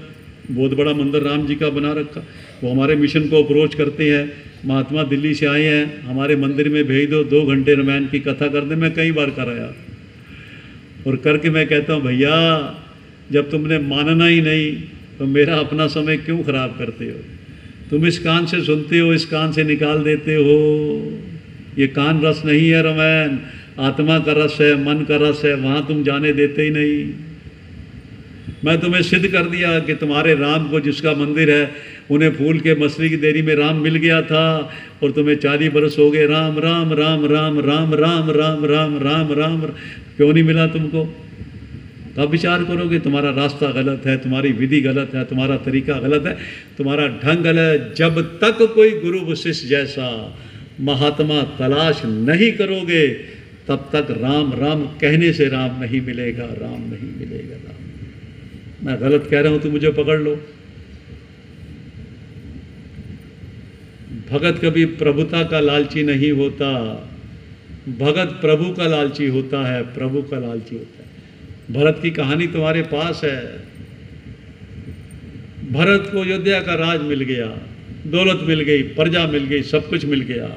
बहुत बड़ा मंदिर राम जी का बना रखा, वो हमारे मिशन को अप्रोच करते हैं, महात्मा दिल्ली से आए हैं, हमारे मंदिर में भेज दो, 2 घंटे रामायण की कथा कर दे। मैं कई बार कराया और करके मैं कहता हूँ भैया जब तुमने मानना ही नहीं तो मेरा अपना समय क्यों खराब करते हो, तुम इस कान से सुनते हो, इस कान से निकाल देते हो, ये कान रस नहीं है रामायण, आत्मा का रस है, मन का रस है, वहाँ तुम जाने देते ही नहीं। मैं तुम्हें सिद्ध कर दिया कि तुम्हारे राम को जिसका मंदिर है उन्हें फूल के मछली की देरी में राम मिल गया था और तुम्हें 40 बरस हो गए राम राम राम राम राम राम राम राम राम राम, क्यों नहीं मिला तुमको। कब विचार करोगे, तुम्हारा रास्ता गलत है, तुम्हारी विधि गलत है, तुम्हारा तरीका गलत है, तुम्हारा ढंग गलत है। जब तक कोई गुरु वशिष्ठ जैसा महात्मा तलाश नहीं करोगे तब तक राम राम कहने से राम नहीं मिलेगा, राम नहीं मिलेगा, राम। मैं गलत कह रहा हूं तो मुझे पकड़ लो। भगत कभी प्रभुता का लालची नहीं होता, भगत प्रभु का लालची होता है, प्रभु का लालची होता है। भरत की कहानी तुम्हारे पास है, भरत को अयोध्या का राज मिल गया, दौलत मिल गई, प्रजा मिल गई, सब कुछ मिल गया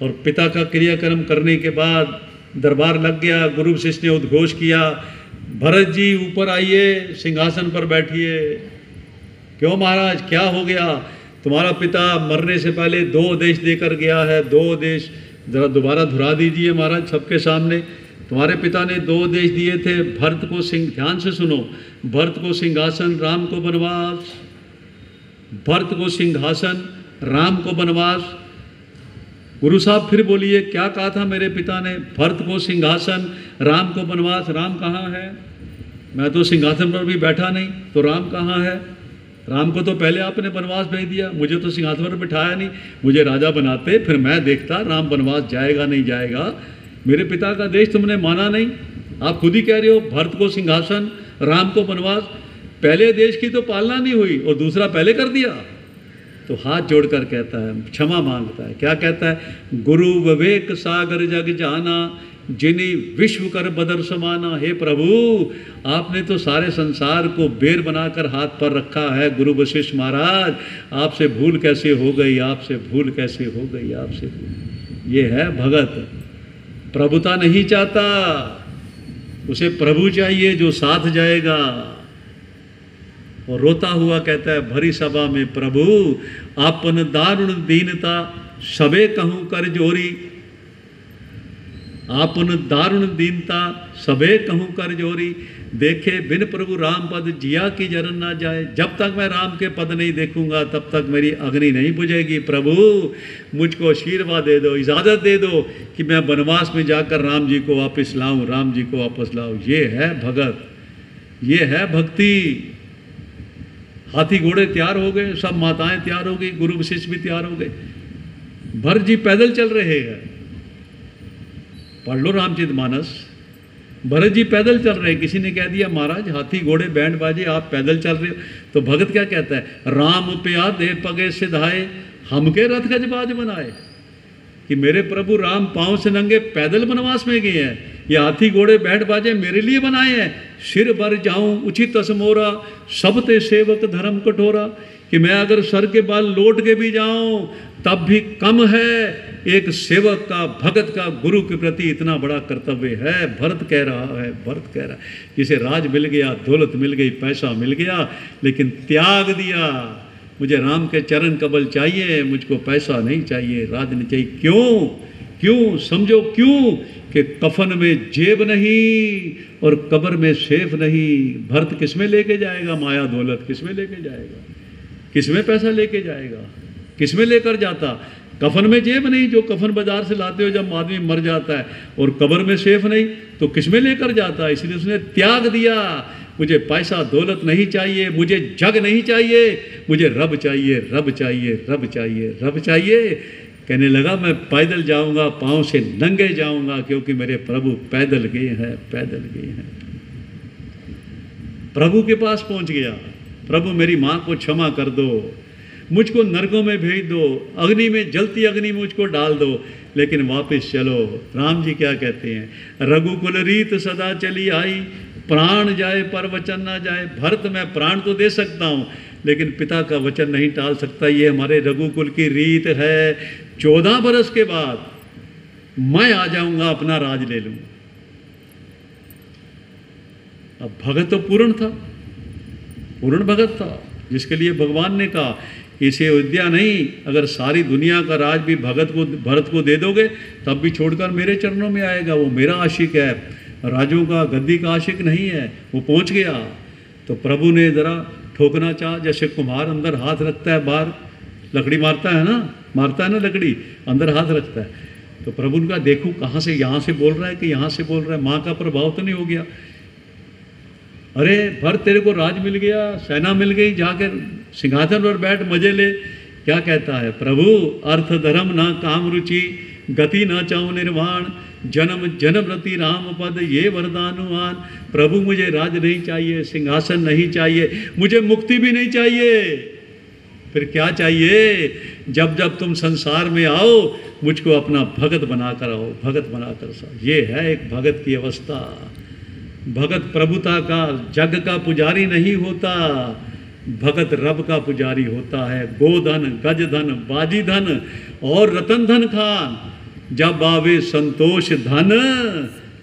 और पिता का क्रियाक्रम करने के बाद दरबार लग गया। गुरु वशिष्ठ ने उद्घोष किया, भरत जी ऊपर आइए, सिंहासन पर बैठिए। क्यों महाराज, क्या हो गया? तुम्हारा पिता मरने से पहले 2 आदेश देकर गया है, 2 आदेश जरा दोबारा दोहरा दीजिए महाराज सबके सामने। तुम्हारे पिता ने 2 आदेश दिए थे, भरत को ध्यान से सुनो, भरत को सिंहासन, राम को वनवास। भरत को सिंहासन, राम को वनवास। गुरु साहब फिर बोलिए, क्या कहा था मेरे पिता ने? भरत को सिंहासन, राम को वनवास। राम कहाँ है? मैं तो सिंहासन पर भी बैठा नहीं, तो राम कहाँ है? राम को तो पहले आपने वनवास भेज दिया, मुझे तो सिंहासन पर बिठाया नहीं। मुझे राजा बनाते, फिर मैं देखता राम वनवास जाएगा नहीं जाएगा। मेरे पिता का देश तुमने माना नहीं, आप खुद ही कह रहे हो भरत को सिंहासन, राम को वनवास। पहले देश की तो पालना नहीं हुई और दूसरा पहले कर दिया। तो हाथ जोड़कर कहता है, क्षमा मांगता है। क्या कहता है? गुरु विवेक सागर जग जाना, जिनी विश्व कर बदर समाना। हे प्रभु, आपने तो सारे संसार को बेर बनाकर हाथ पर रखा है। गुरु वशिष्ठ महाराज, आपसे भूल कैसे हो गई, आपसे भूल कैसे हो गई, आपसे भूल। ये है भगत। प्रभुता नहीं चाहता, उसे प्रभु चाहिए जो साथ जाएगा। और रोता हुआ कहता है भरी सभा में, प्रभु आपन दारुण दीनता सबे कहूँ कर जोरी। आपन दारुण दीनता सबे कहूँ कर जोरी। देखे बिन प्रभु राम पद जिया की जरन ना जाए। जब तक मैं राम के पद नहीं देखूंगा तब तक मेरी अग्नि नहीं बुझेगी। प्रभु मुझको आशीर्वाद दे दो, इजाज़त दे दो कि मैं वनवास में जाकर राम जी को वापस लाऊं, राम जी को वापस लाऊं। ये है भगत, ये है भक्ति। हाथी घोड़े तैयार हो गए, सब माताएं तैयार हो गई, गुरु वशिष्ठ भी तैयार हो गए। भरत जी पैदल चल रहे हैं, पढ़ लो रामचरितमानस। भरत जी पैदल चल रहे हैं। किसी ने कह दिया महाराज हाथी घोड़े बैंड बाजे आप पैदल चल रहे हो, तो भगत क्या कहता है, राम प्या दे पगे सिधाए हमके रथ गजबाज बनाए। कि मेरे प्रभु राम पांव से नंगे पैदल वनवास में गए हैं, ये हाथी घोड़े बैंड बाजे मेरे लिए बनाए हैं। सिर बर जाऊं उचित असमोरा, सब ते सेवक धर्म कठोरा। कि मैं अगर सर के बाल लौट के भी जाऊं तब भी कम है। एक सेवक का, भगत का गुरु के प्रति इतना बड़ा कर्तव्य है। भरत कह रहा है, भरत कह रहा है, जिसे राज मिल गया, दौलत मिल गई, पैसा मिल गया, लेकिन त्याग दिया। मुझे राम के चरण कमल चाहिए, मुझको पैसा नहीं चाहिए, राज नहीं चाहिए। क्यों? क्यों? समझो क्यों? कि कफन में जेब नहीं और कब्र में सेफ नहीं। भरत किस में लेके जाएगा माया दौलत? किस में लेके जाएगा? किस में पैसा लेके जाएगा? किस में लेकर जाता? कफन में जेब नहीं, जो कफन बाजार से लाते हो जब आदमी मर जाता है, और कब्र में सेफ नहीं, तो किस में लेकर जाता? इसलिए उसने त्याग दिया। मुझे पैसा दौलत नहीं चाहिए, मुझे जग नहीं चाहिए, मुझे रब चाहिए, रब चाहिए, रब चाहिए, रब चाहिए। कहने लगा मैं पैदल जाऊंगा, पांव से नंगे जाऊंगा, क्योंकि मेरे प्रभु पैदल गए हैं, पैदल गए हैं। प्रभु के पास पहुंच गया। प्रभु मेरी माँ को क्षमा कर दो, मुझको नरकों में भेज दो, अग्नि में, जलती अग्नि में मुझको डाल दो, लेकिन वापस चलो। राम जी क्या कहते हैं, रघुकुल रीत सदा चली आई, प्राण जाए पर वचन ना जाए। भरत मैं प्राण तो दे सकता हूँ, लेकिन पिता का वचन नहीं टाल सकता। ये हमारे रघुकुल की रीत है। 14 बरस के बाद मैं आ जाऊंगा, अपना राज ले लूंगा। अब भगत तो पूर्ण था, पूर्ण भगत था, जिसके लिए भगवान ने कहा इसे अयोध्या नहीं, अगर सारी दुनिया का राज भी भरत को दे दोगे तब भी छोड़कर मेरे चरणों में आएगा। वो मेरा आशिक है, राजों का, गद्दी का आशिक नहीं है। वो पहुंच गया। तो प्रभु ने ज़रा ठोकना चाहा, जैसे कुम्हार अंदर हाथ रखता है, बाहर लकड़ी मारता है ना, लकड़ी अंदर हाथ रखता है। तो प्रभु ने कहा देखूँ कहाँ से, यहाँ से बोल रहा है कि यहाँ से बोल रहा है, माँ का प्रभाव तो नहीं हो गया। अरे भरत तेरे को राज मिल गया, सेना मिल गई, जाकर सिंहासन पर बैठ मजे ले। क्या कहता है प्रभु, अर्थ धर्म ना काम रुचि, गति ना चाहूँ निर्वाण, जन्म जन्म रति राम पद ये वरदानुमान। प्रभु मुझे राज नहीं चाहिए, सिंहासन नहीं चाहिए, मुझे मुक्ति भी नहीं चाहिए। फिर क्या चाहिए? जब जब तुम संसार में आओ मुझको अपना भगत बनाकर आओ, भगत बनाकर। ये है एक भगत की अवस्था। भगत प्रभुता का, जग का पुजारी नहीं होता, भगत रब का पुजारी होता है। गोधन, गजधन, बाजी धन और रतन धन खान, जब आवे संतोष धन,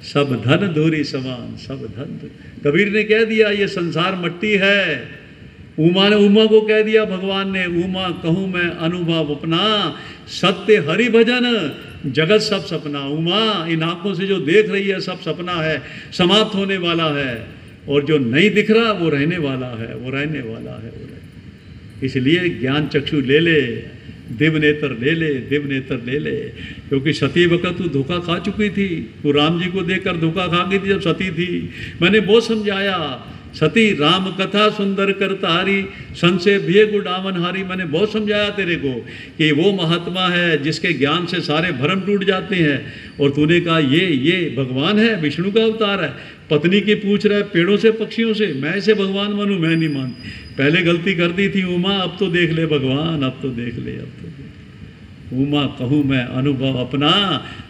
सब धन धूरी समान, सब धन। कबीर ने कह दिया ये संसार मट्टी है। उमा को कह दिया भगवान ने, उमा कहूँ मैं अनुभव अपना, सत्य हरि भजन जगत सब सपना। उमा इन आंखों से जो देख रही है सब सपना है, समाप्त होने वाला है, और जो नहीं दिख रहा वो रहने वाला है, वो रहने वाला है, वो रहने। इसलिए ज्ञान चक्षु ले ले, दिव्य नेत्र ले ले, दिव्य नेत्र ले ले। क्योंकि सती वक्त तू धोखा खा चुकी थी, तू राम जी को देखकर धोखा खा गई थी जब सती थी। मैंने बहुत समझाया, सती राम कथा सुंदर करतारी, संशय भय गुडावन हारी। मैंने बहुत समझाया तेरे को कि वो महात्मा है जिसके ज्ञान से सारे भ्रम टूट जाते हैं, और तूने कहा ये भगवान है, विष्णु का अवतार है। पत्नी की पूछ रहा है पेड़ों से, पक्षियों से, मैं इसे भगवान मानूं? मैं नहीं मानती। पहले गलती कर दी थी उमा, अब तो देख ले भगवान, अब तो देख ले, अब तो देख। उमा कहूँ मैं अनुभव अपना,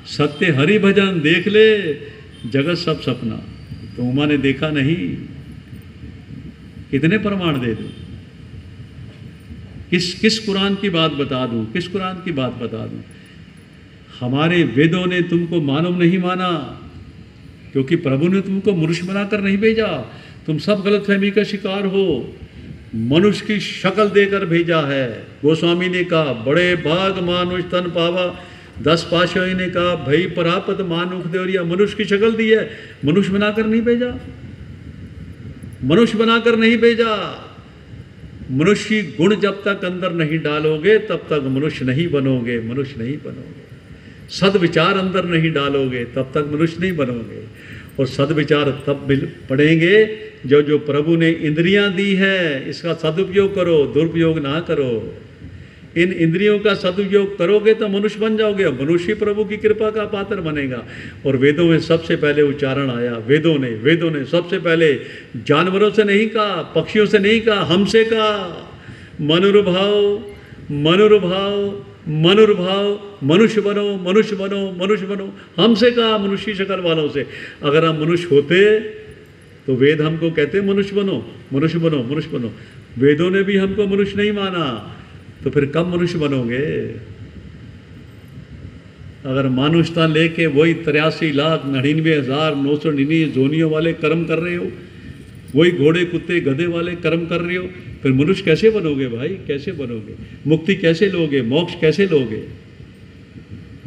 सत्य हरि भजन देख ले, जगत सब सपना। तो उमा ने देखा नहीं। कितने प्रमाण दे दूं? किस कुरान की बात बता दूं? किस कुरान की बात बता दूं? हमारे वेदों ने तुमको मानव नहीं माना, क्योंकि प्रभु ने तुमको मनुष्य बनाकर नहीं भेजा। तुम सब गलतफहमी का शिकार हो। मनुष्य की शक्ल देकर भेजा है। गोस्वामी ने कहा, बड़े भाग मानुष तन पावा। 10 पातशाही ने कहा, भई परापत मानुख देवरिया। मनुष्य की शक्ल दी है, मनुष्य बनाकर नहीं भेजा, मनुष्य बनाकर नहीं भेजा। मनुष्य गुण जब तक अंदर नहीं डालोगे तब तक मनुष्य नहीं बनोगे, मनुष्य नहीं बनोगे। सद्विचार अंदर नहीं डालोगे तब तक मनुष्य नहीं बनोगे। और सद्विचार तब पड़ेंगे जो प्रभु ने इंद्रियां दी है, इसका सदुपयोग करो, दुरुपयोग ना करो। इन इंद्रियों का सदुपयोग करोगे तो मनुष्य बन जाओगे, मनुष्य प्रभु की कृपा का पात्र बनेगा। और वेदों में सबसे पहले उच्चारण आया, वेदों ने सबसे पहले जानवरों से नहीं कहा, पक्षियों से नहीं कहा, हमसे कहा। मनुर्भाव मनुर्भाव मनुर्भाव, मनुष्य बनो मनुष्य बनो मनुष्य बनो, हमसे कहा, मनुष्य शक्ल वालों से। अगर हम मनुष्य होते तो वेद हमको कहते मनुष्य बनो मनुष्य बनो मनुष्य बनो। वेदों ने भी हमको मनुष्य नहीं माना, तो फिर कब मनुष्य बनोगे? अगर मानुषता लेके वही 83,99,999 जोनियों वाले कर्म कर रहे हो, वही घोड़े कुत्ते गधे वाले कर्म कर रहे हो, फिर मनुष्य कैसे बनोगे भाई? कैसे बनोगे? मुक्ति कैसे लोगे? मोक्ष कैसे लोगे?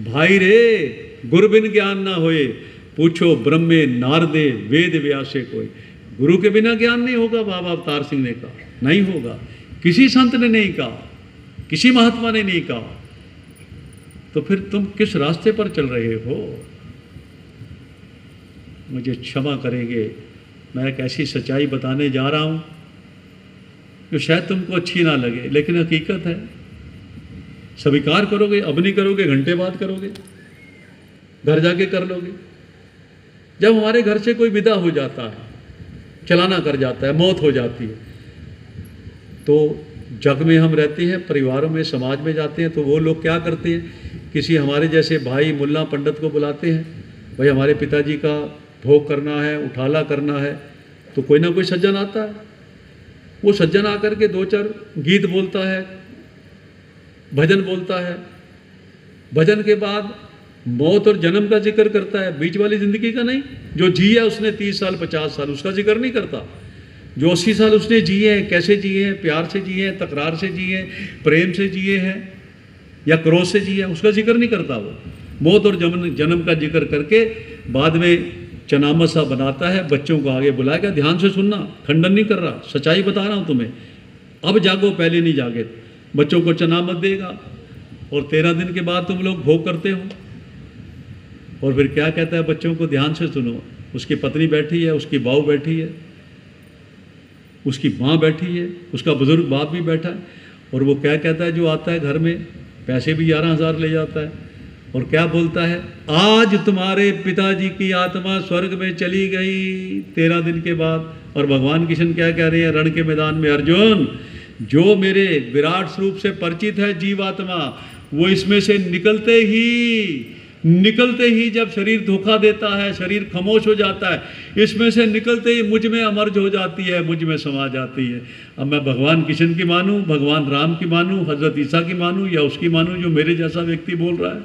भाई रे, गुरु बिन ज्ञान ना होए, पूछो ब्रह्मे नारदे वेद व्यासे कोई। गुरु के बिना ज्ञान नहीं होगा, बाबा अवतार सिंह ने कहा, नहीं होगा। किसी संत ने नहीं कहा, किसी महात्मा ने नहीं कहा। तो फिर तुम किस रास्ते पर चल रहे हो? मुझे क्षमा करेंगे, मैं एक ऐसी सच्चाई बताने जा रहा हूं जो शायद तुमको अच्छी ना लगे, लेकिन हकीकत है। स्वीकार करोगे? अब नहीं करोगे, घंटे बाद करोगे, घर जाके कर लोगे। जब हमारे घर से कोई विदा हो जाता है, चलाना कर जाता है, मौत हो जाती है, तो जग में हम रहते हैं, परिवारों में, समाज में जाते हैं, तो वो लोग क्या करते हैं? किसी हमारे जैसे भाई मुल्ला पंडित को बुलाते हैं, भाई हमारे पिताजी का भोग करना है, उठाला करना है। तो कोई ना कोई सज्जन आता है, वो सज्जन आकर के 2-4 गीत बोलता है, भजन बोलता है। भजन के बाद मौत और जन्म का जिक्र करता है, बीच वाली जिंदगी का नहीं। जो जिया उसने 30 साल 50 साल, उसका जिक्र नहीं करता। जो 80 साल उसने जिए हैं, कैसे जिए हैं? प्यार से जिए हैं, तकरार से जिए हैं, प्रेम से जिए हैं, या क्रोध से जिए हैं, उसका जिक्र नहीं करता। वो मौत और जन्म का जिक्र करके बाद में चनामा सा बनाता है, बच्चों को आगे बुलाएगा, ध्यान से सुनना, खंडन नहीं कर रहा, सच्चाई बता रहा हूँ तुम्हें। अब जागो, पहले नहीं जागे। बच्चों को चनामत देगा और 13 दिन के बाद तुम लोग भोग करते हो। और फिर क्या कहता है? बच्चों को ध्यान से सुनो। उसकी पत्नी बैठी है, उसकी बहू बैठी है, उसकी माँ बैठी है, उसका बुजुर्ग बाप भी बैठा है। और वो क्या कहता है? जो आता है घर में, पैसे भी 11,000 ले जाता है, और क्या बोलता है? आज तुम्हारे पिताजी की आत्मा स्वर्ग में चली गई 13 दिन के बाद। और भगवान कृष्ण क्या कह रहे हैं रण के मैदान में? अर्जुन, जो मेरे विराट स्वरूप से परिचित है जीवात्मा, वो इसमें से निकलते ही जब शरीर धोखा देता है, शरीर खामोश हो जाता है, इसमें से निकलते ही मुझ में अमर्ज हो जाती है, मुझ में समा जाती है। अब मैं भगवान कृष्ण की मानूं, भगवान राम की मानूं, हजरत ईसा की मानूं, या उसकी मानूं जो मेरे जैसा व्यक्ति बोल रहा है,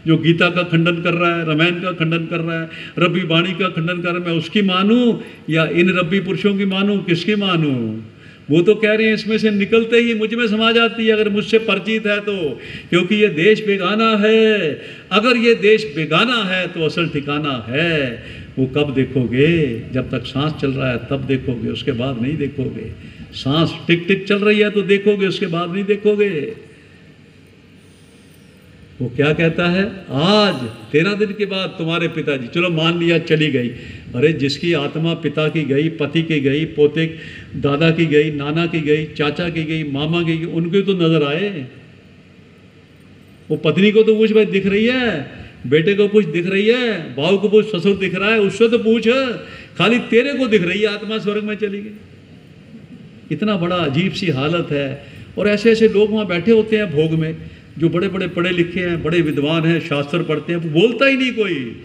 जो गीता का खंडन कर रहा है, रामायण का खंडन कर रहा है, रब्बी वाणी का खंडन कर रहा है? मैं उसकी मानूं या इन रब्बी पुरुषों की मानूं? किसकी मानूं? वो तो कह रहे हैं इसमें से निकलते ही मुझ में समा जाती है, अगर मुझसे परिचित है तो। क्योंकि ये देश बेगाना है। अगर ये देश बेगाना है तो असल ठिकाना है। वो कब देखोगे? जब तक सांस चल रहा है तब देखोगे, उसके बाद नहीं देखोगे। सांस टिक टिक चल रही है तो देखोगे, उसके बाद नहीं देखोगे। वो क्या कहता है? आज 13 दिन के बाद तुम्हारे पिताजी, चलो मान लिया चली गई। अरे जिसकी आत्मा पिता की गई, पति की गई, पोते दादा की गई, नाना की गई, चाचा की गई, मामा की गई, उनके तो नजर आए। वो पत्नी को तो पूछ भाई दिख रही है, बेटे को पूछ दिख रही है, बाऊ को पूछ ससुर दिख रहा है, उससे तो पूछ, खाली तेरे को दिख रही है, आत्मा स्वर्ग में चली गई। इतना बड़ा अजीब सी हालत है। और ऐसे ऐसे लोग वहाँ बैठे होते हैं भोग में, जो बड़े बड़े पढ़े लिखे हैं, बड़े विद्वान हैं, शास्त्र पढ़ते हैं, बोलता ही नहीं कोई।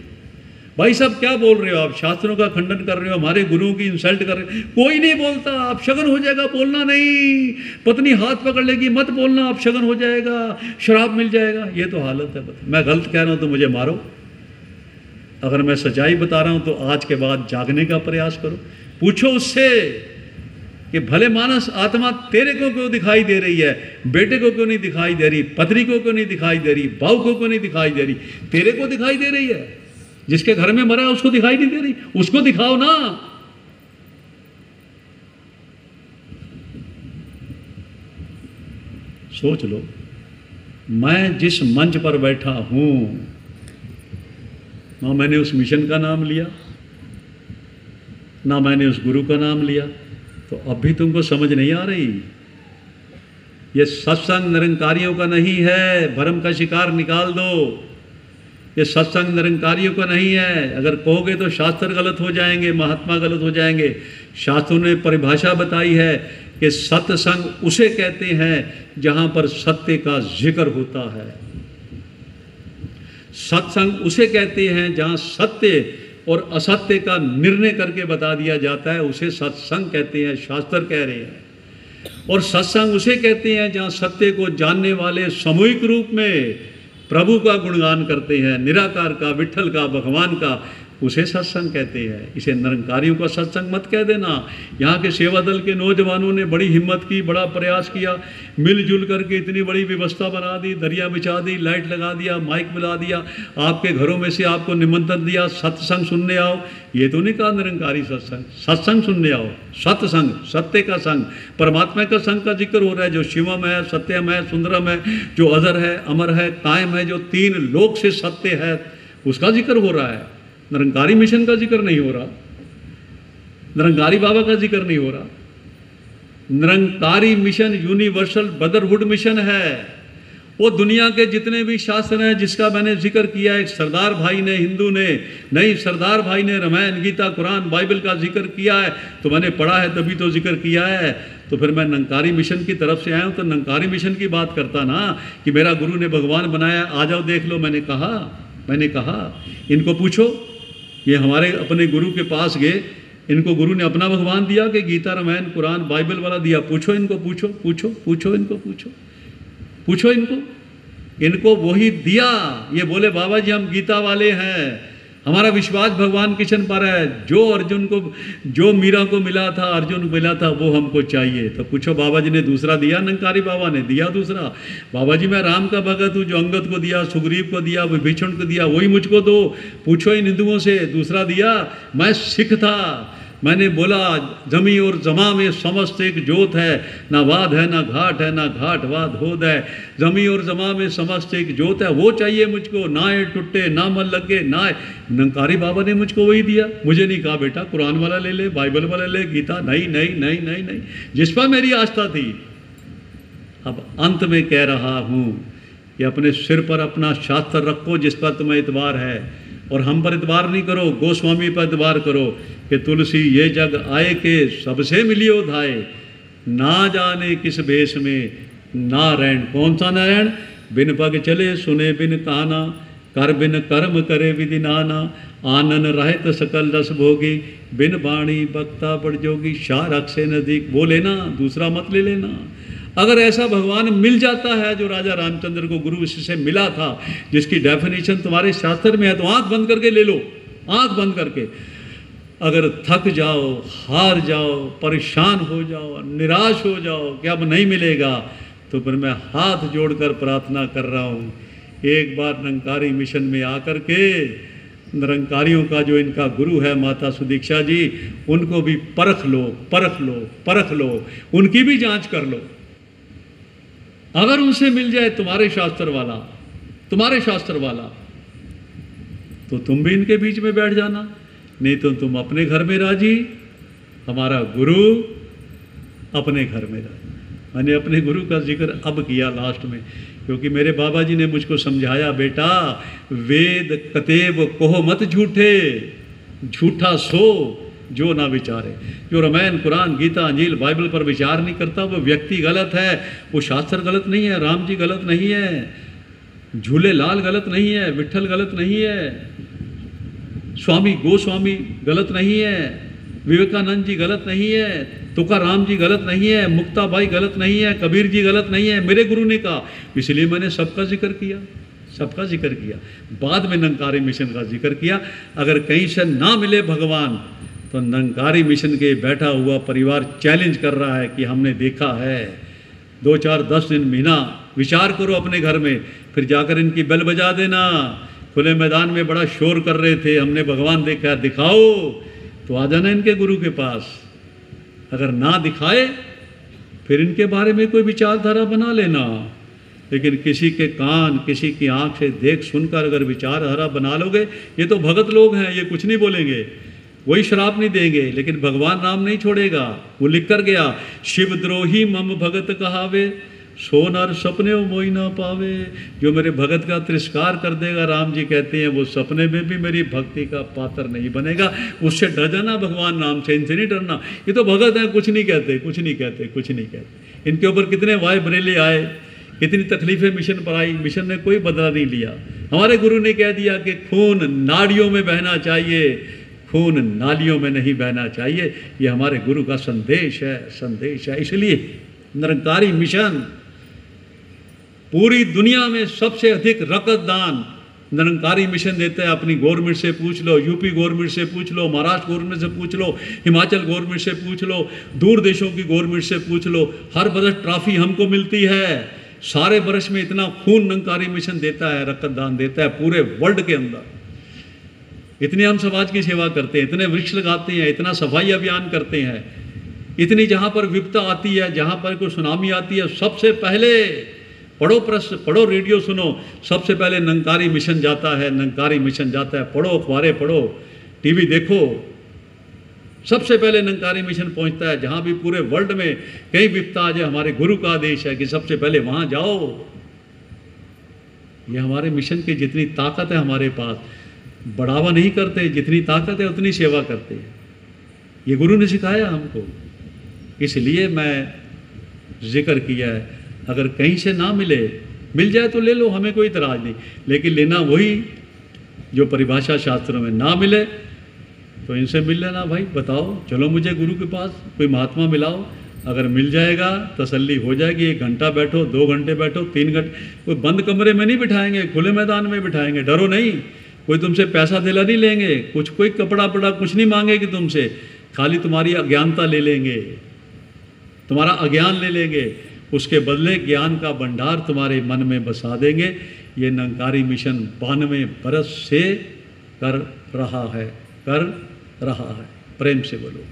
भाई साहब क्या बोल रहे हो आप, शास्त्रों का खंडन कर रहे हो, हमारे गुरुओं की इंसल्ट कर रहे हो। कोई नहीं बोलता, आप शगन हो जाएगा, बोलना नहीं। पत्नी हाथ पकड़ लेगी, मत बोलना, आप शगन हो जाएगा, शराब मिल जाएगा। ये तो हालत है। मैं गलत कह रहा हूं तो मुझे मारो, अगर मैं सच्चाई बता रहा हूं तो आज के बाद जागने का प्रयास करो। पूछो उससे कि भले मानस आत्मा तेरे को क्यों दिखाई दे रही है, बेटे को क्यों नहीं दिखाई दे रही, पत्नी को क्यों नहीं दिखाई दे रही, भाव को क्यों नहीं दिखाई दे रही, तेरे को दिखाई दे रही है। जिसके घर में मरा है उसको दिखाई नहीं दे रही, उसको दिखाओ ना। सोच लो, मैं जिस मंच पर बैठा हूं ना मैंने उस मिशन का नाम लिया, ना मैंने उस गुरु का नाम लिया, तो अब भी तुमको समझ नहीं आ रही। ये सत्संग निरंकारियों का नहीं है, भरम का शिकार निकाल दो। ये सत्संग निरंकारियों का नहीं है। अगर कहोगे तो शास्त्र गलत हो जाएंगे, महात्मा गलत हो जाएंगे। शास्त्रों ने परिभाषा बताई है कि सत्संग उसे कहते हैं जहां पर सत्य का जिक्र होता है। सत्संग उसे कहते हैं जहां सत्य और असत्य का निर्णय करके बता दिया जाता है, उसे सत्संग कहते हैं, शास्त्र कह रहे हैं। और सत्संग उसे कहते हैं जहां सत्य को जानने वाले सामूहिक रूप में प्रभु का गुणगान करते हैं, निराकार का, विठल का, भगवान का, उसे सत्संग कहते हैं। इसे निरंकारियों का सत्संग मत कह देना। यहाँ के सेवा दल के नौजवानों ने बड़ी हिम्मत की, बड़ा प्रयास किया, मिलजुल करके इतनी बड़ी व्यवस्था बना दी, दरिया बिछा दी, लाइट लगा दिया, माइक मिला दिया, आपके घरों में से आपको निमंत्रण दिया, सत्संग सुनने आओ। ये तो नहीं कहा निरंकारी सत्संग, सत्संग सुनने आओ। सत्संग, सत्य का संग, परमात्मा का संग का जिक्र हो रहा है, जो शिवम है, सत्यम है, सुंदरम है, जो अजर है, अमर है, कायम है, जो तीन लोक से सत्य है, उसका जिक्र हो रहा है। निरंकारी मिशन का जिक्र नहीं हो रहा, निरंकारी बाबा का जिक्र नहीं हो रहा। Nirankari mission universal brotherhood mission है। वो दुनिया के जितने भी शास्त्र हैं जिसका मैंने जिक्र किया, एक सरदार भाई ने, हिंदू ने नहीं, सरदार भाई ने रामायण, गीता, कुरान, बाइबल का जिक्र किया है, तो मैंने पढ़ा है तभी तो जिक्र किया है। तो फिर मैं निरंकारी मिशन की तरफ से आया हूँ तो निरंकारी मिशन की बात करता ना, कि मेरा गुरु ने भगवान बनाया, आ जाओ देख लो। मैंने कहा इनको पूछो, ये हमारे अपने गुरु के पास गए, इनको गुरु ने अपना भगवान दिया कि गीता, रामायण, कुरान, बाइबल वाला दिया? पूछो इनको, पूछो इनको वही दिया। ये बोले बाबा जी हम गीता वाले हैं, हमारा विश्वास भगवान कृष्ण पर है, जो अर्जुन को, जो मीरा को मिला था, अर्जुन को मिला था, वो हमको चाहिए। तो पूछो बाबा जी ने दूसरा दिया? निरंकारी बाबा ने दिया दूसरा। बाबा जी मैं राम का भगत हूँ, जो अंगद को दिया, सुग्रीव को दिया, विभीषण को दिया, वही मुझको दो। पूछो इन हिंदुओं से, दूसरा दिया? मैं सिख था, मैंने बोला जमी और जमा में समस्त एक जोत है, ना वाद है ना घाट है, ना घाट वाद होद है, जमी और जमा में समस्त एक जोत है, वो चाहिए मुझको, ना ये टूटे ना मन लगे ना। निरंकारी बाबा ने मुझको वही दिया। मुझे नहीं कहा बेटा कुरान वाला ले ले, बाइबल वाला ले, गीता, नहीं नहीं नहीं नहीं नहीं, जिस पर मेरी आस्था थी। अब अंत में कह रहा हूँ कि अपने सिर पर अपना शास्त्र रखो जिस पर तुम्हें इतबार है, और हम पर इतबार नहीं करो, गोस्वामी पर इतबार करो कि तुलसी ये जग आए के सबसे मिलियो धाए, ना जाने किस भेष में नारायण। कौन सा नारायण? बिन पग चले सुने बिन काना, कर बिन कर्म करे विधि नाना, आनन रहत सकल रस भोगी, बिन बाणी बक्ता बड़ जोगी। शाह रख से नजदीक, वो लेना, दूसरा मत ले लेना। अगर ऐसा भगवान मिल जाता है जो राजा रामचंद्र को गुरु से मिला था, जिसकी डेफिनेशन तुम्हारे शास्त्र में है, तो आंख बंद करके ले लो, आंख बंद करके। अगर थक जाओ, हार जाओ, परेशान हो जाओ, निराश हो जाओ कि अब नहीं मिलेगा, तो फिर मैं हाथ जोड़कर प्रार्थना कर रहा हूँ, एक बार निरंकारी मिशन में आकर के निरंकारियों का जो इनका गुरु है माता सुदीक्षा जी, उनको भी परख लो, उनकी भी जांच कर लो। अगर उनसे मिल जाए तुम्हारे शास्त्र वाला, तो तुम भी इनके बीच में बैठ जाना, नहीं तो तुम अपने घर में राजी, हमारा गुरु अपने घर में राजी। मैंने अपने गुरु का जिक्र अब किया लास्ट में, क्योंकि मेरे बाबा जी ने मुझको समझाया, बेटा वेद कतेब कोह मत झूठे, झूठा सो जो ना विचारे। जो रामायण, कुरान, गीता, अंजील, बाइबल पर विचार नहीं करता, वो व्यक्ति गलत है, वो शास्त्र गलत नहीं है, राम जी गलत नहीं है, झूले लाल गलत नहीं है, विठल गलत नहीं है, स्वामी गोस्वामी गलत नहीं है, विवेकानंद जी गलत नहीं है, तुकाराम जी गलत नहीं है, मुक्ताबाई गलत नहीं है, कबीर जी गलत नहीं है, मेरे गुरु ने कहा, इसलिए मैंने सबका जिक्र किया, सबका जिक्र किया। बाद में निरंकारी मिशन का जिक्र किया। अगर कहीं से ना मिले भगवान तो निरंकारी मिशन के बैठा हुआ परिवार चैलेंज कर रहा है कि हमने देखा है। 2 4 10 दिन महीना विचार करो अपने घर में, फिर जाकर इनकी बेल बजा देना। खुले मैदान में बड़ा शोर कर रहे थे, हमने भगवान देखा, दिखाओ, तो आ जाना इनके गुरु के पास। अगर ना दिखाए फिर इनके बारे में कोई विचारधारा बना लेना, लेकिन किसी के कान, किसी की आंख से देख सुनकर अगर विचारधारा बना लोगे, ये तो भगत लोग हैं, ये कुछ नहीं बोलेंगे, वही श्राप नहीं देंगे, लेकिन भगवान नाम नहीं छोड़ेगा। वो लिख कर गया, शिवद्रोही मम भगत कहावे, सो नर सपने मोई ना पावे। जो मेरे भगत का तिरस्कार कर देगा, राम जी कहते हैं, वो सपने में भी मेरी भक्ति का पात्र नहीं बनेगा। उससे डर जाना भगवान नाम से, इनसे नहीं डरना। ये तो भगत हैं, कुछ नहीं कहते, कुछ नहीं कहते, कुछ नहीं कहते। इनके ऊपर कितने वाय बरेले आए, कितनी तकलीफें मिशन पर आई, मिशन ने कोई बदला नहीं लिया। हमारे गुरु ने कह दिया कि खून नाड़ियों में बहना चाहिए, खून नालियों में नहीं बहना चाहिए। ये हमारे गुरु का संदेश है, संदेश है। इसलिए निरंकारी मिशन पूरी दुनिया में सबसे अधिक रक्तदान निरंकारी मिशन देता है। अपनी गवर्नमेंट से पूछ लो, यूपी गवर्नमेंट से पूछ लो, महाराष्ट्र गवर्नमेंट से पूछ लो, हिमाचल गवर्नमेंट से पूछ लो, दूर देशों की गवर्नमेंट से पूछ लो। हर बरस ट्रॉफी हमको मिलती है। सारे बरस में इतना खून निरंकारी मिशन देता है, रक्तदान देता है पूरे वर्ल्ड के अंदर। इतनी हम समाज की सेवा करते हैं, इतने वृक्ष लगाते हैं, इतना सफाई अभियान करते हैं। इतनी जहाँ पर विपदा आती है, जहाँ पर कोई सुनामी आती है, सबसे पहले पढ़ो प्रेस, पढ़ो रेडियो सुनो, सबसे पहले निरंकारी मिशन जाता है, निरंकारी मिशन जाता है। पढ़ो अखबारें पढ़ो, टीवी देखो, सबसे पहले निरंकारी मिशन पहुंचता है। जहाँ भी पूरे वर्ल्ड में कहीं विपदा आ जाए, हमारे गुरु का आदेश है कि सबसे पहले वहाँ जाओ। ये हमारे मिशन की जितनी ताकत है हमारे पास, बढ़ावा नहीं करते, जितनी ताकत है उतनी सेवा करते हैं। ये गुरु ने सिखाया हमको, इसलिए मैं जिक्र किया है। अगर कहीं से ना मिले, मिल जाए तो ले लो, हमें कोई इतराज़ नहीं, लेकिन लेना वही जो परिभाषा शास्त्रों में। ना मिले तो इनसे मिल लेना, भाई बताओ, चलो मुझे गुरु के पास, कोई महात्मा मिलाओ। अगर मिल जाएगा तसल्ली हो जाएगी। 1 घंटा बैठो, 2 घंटे बैठो, 3 घंटे, कोई बंद कमरे में नहीं बिठाएंगे, खुले मैदान में बिठाएंगे। डरो नहीं, कोई तुमसे पैसा दिला नहीं लेंगे, कुछ कोई कपड़ा पड़ा कुछ नहीं मांगेगी तुमसे, खाली तुम्हारी अज्ञानता ले लेंगे, तुम्हारा अज्ञान ले लेंगे, उसके बदले ज्ञान का भंडार तुम्हारे मन में बसा देंगे। ये निरंकारी मिशन 92 बरस से कर रहा है, कर रहा है। प्रेम से बोलो।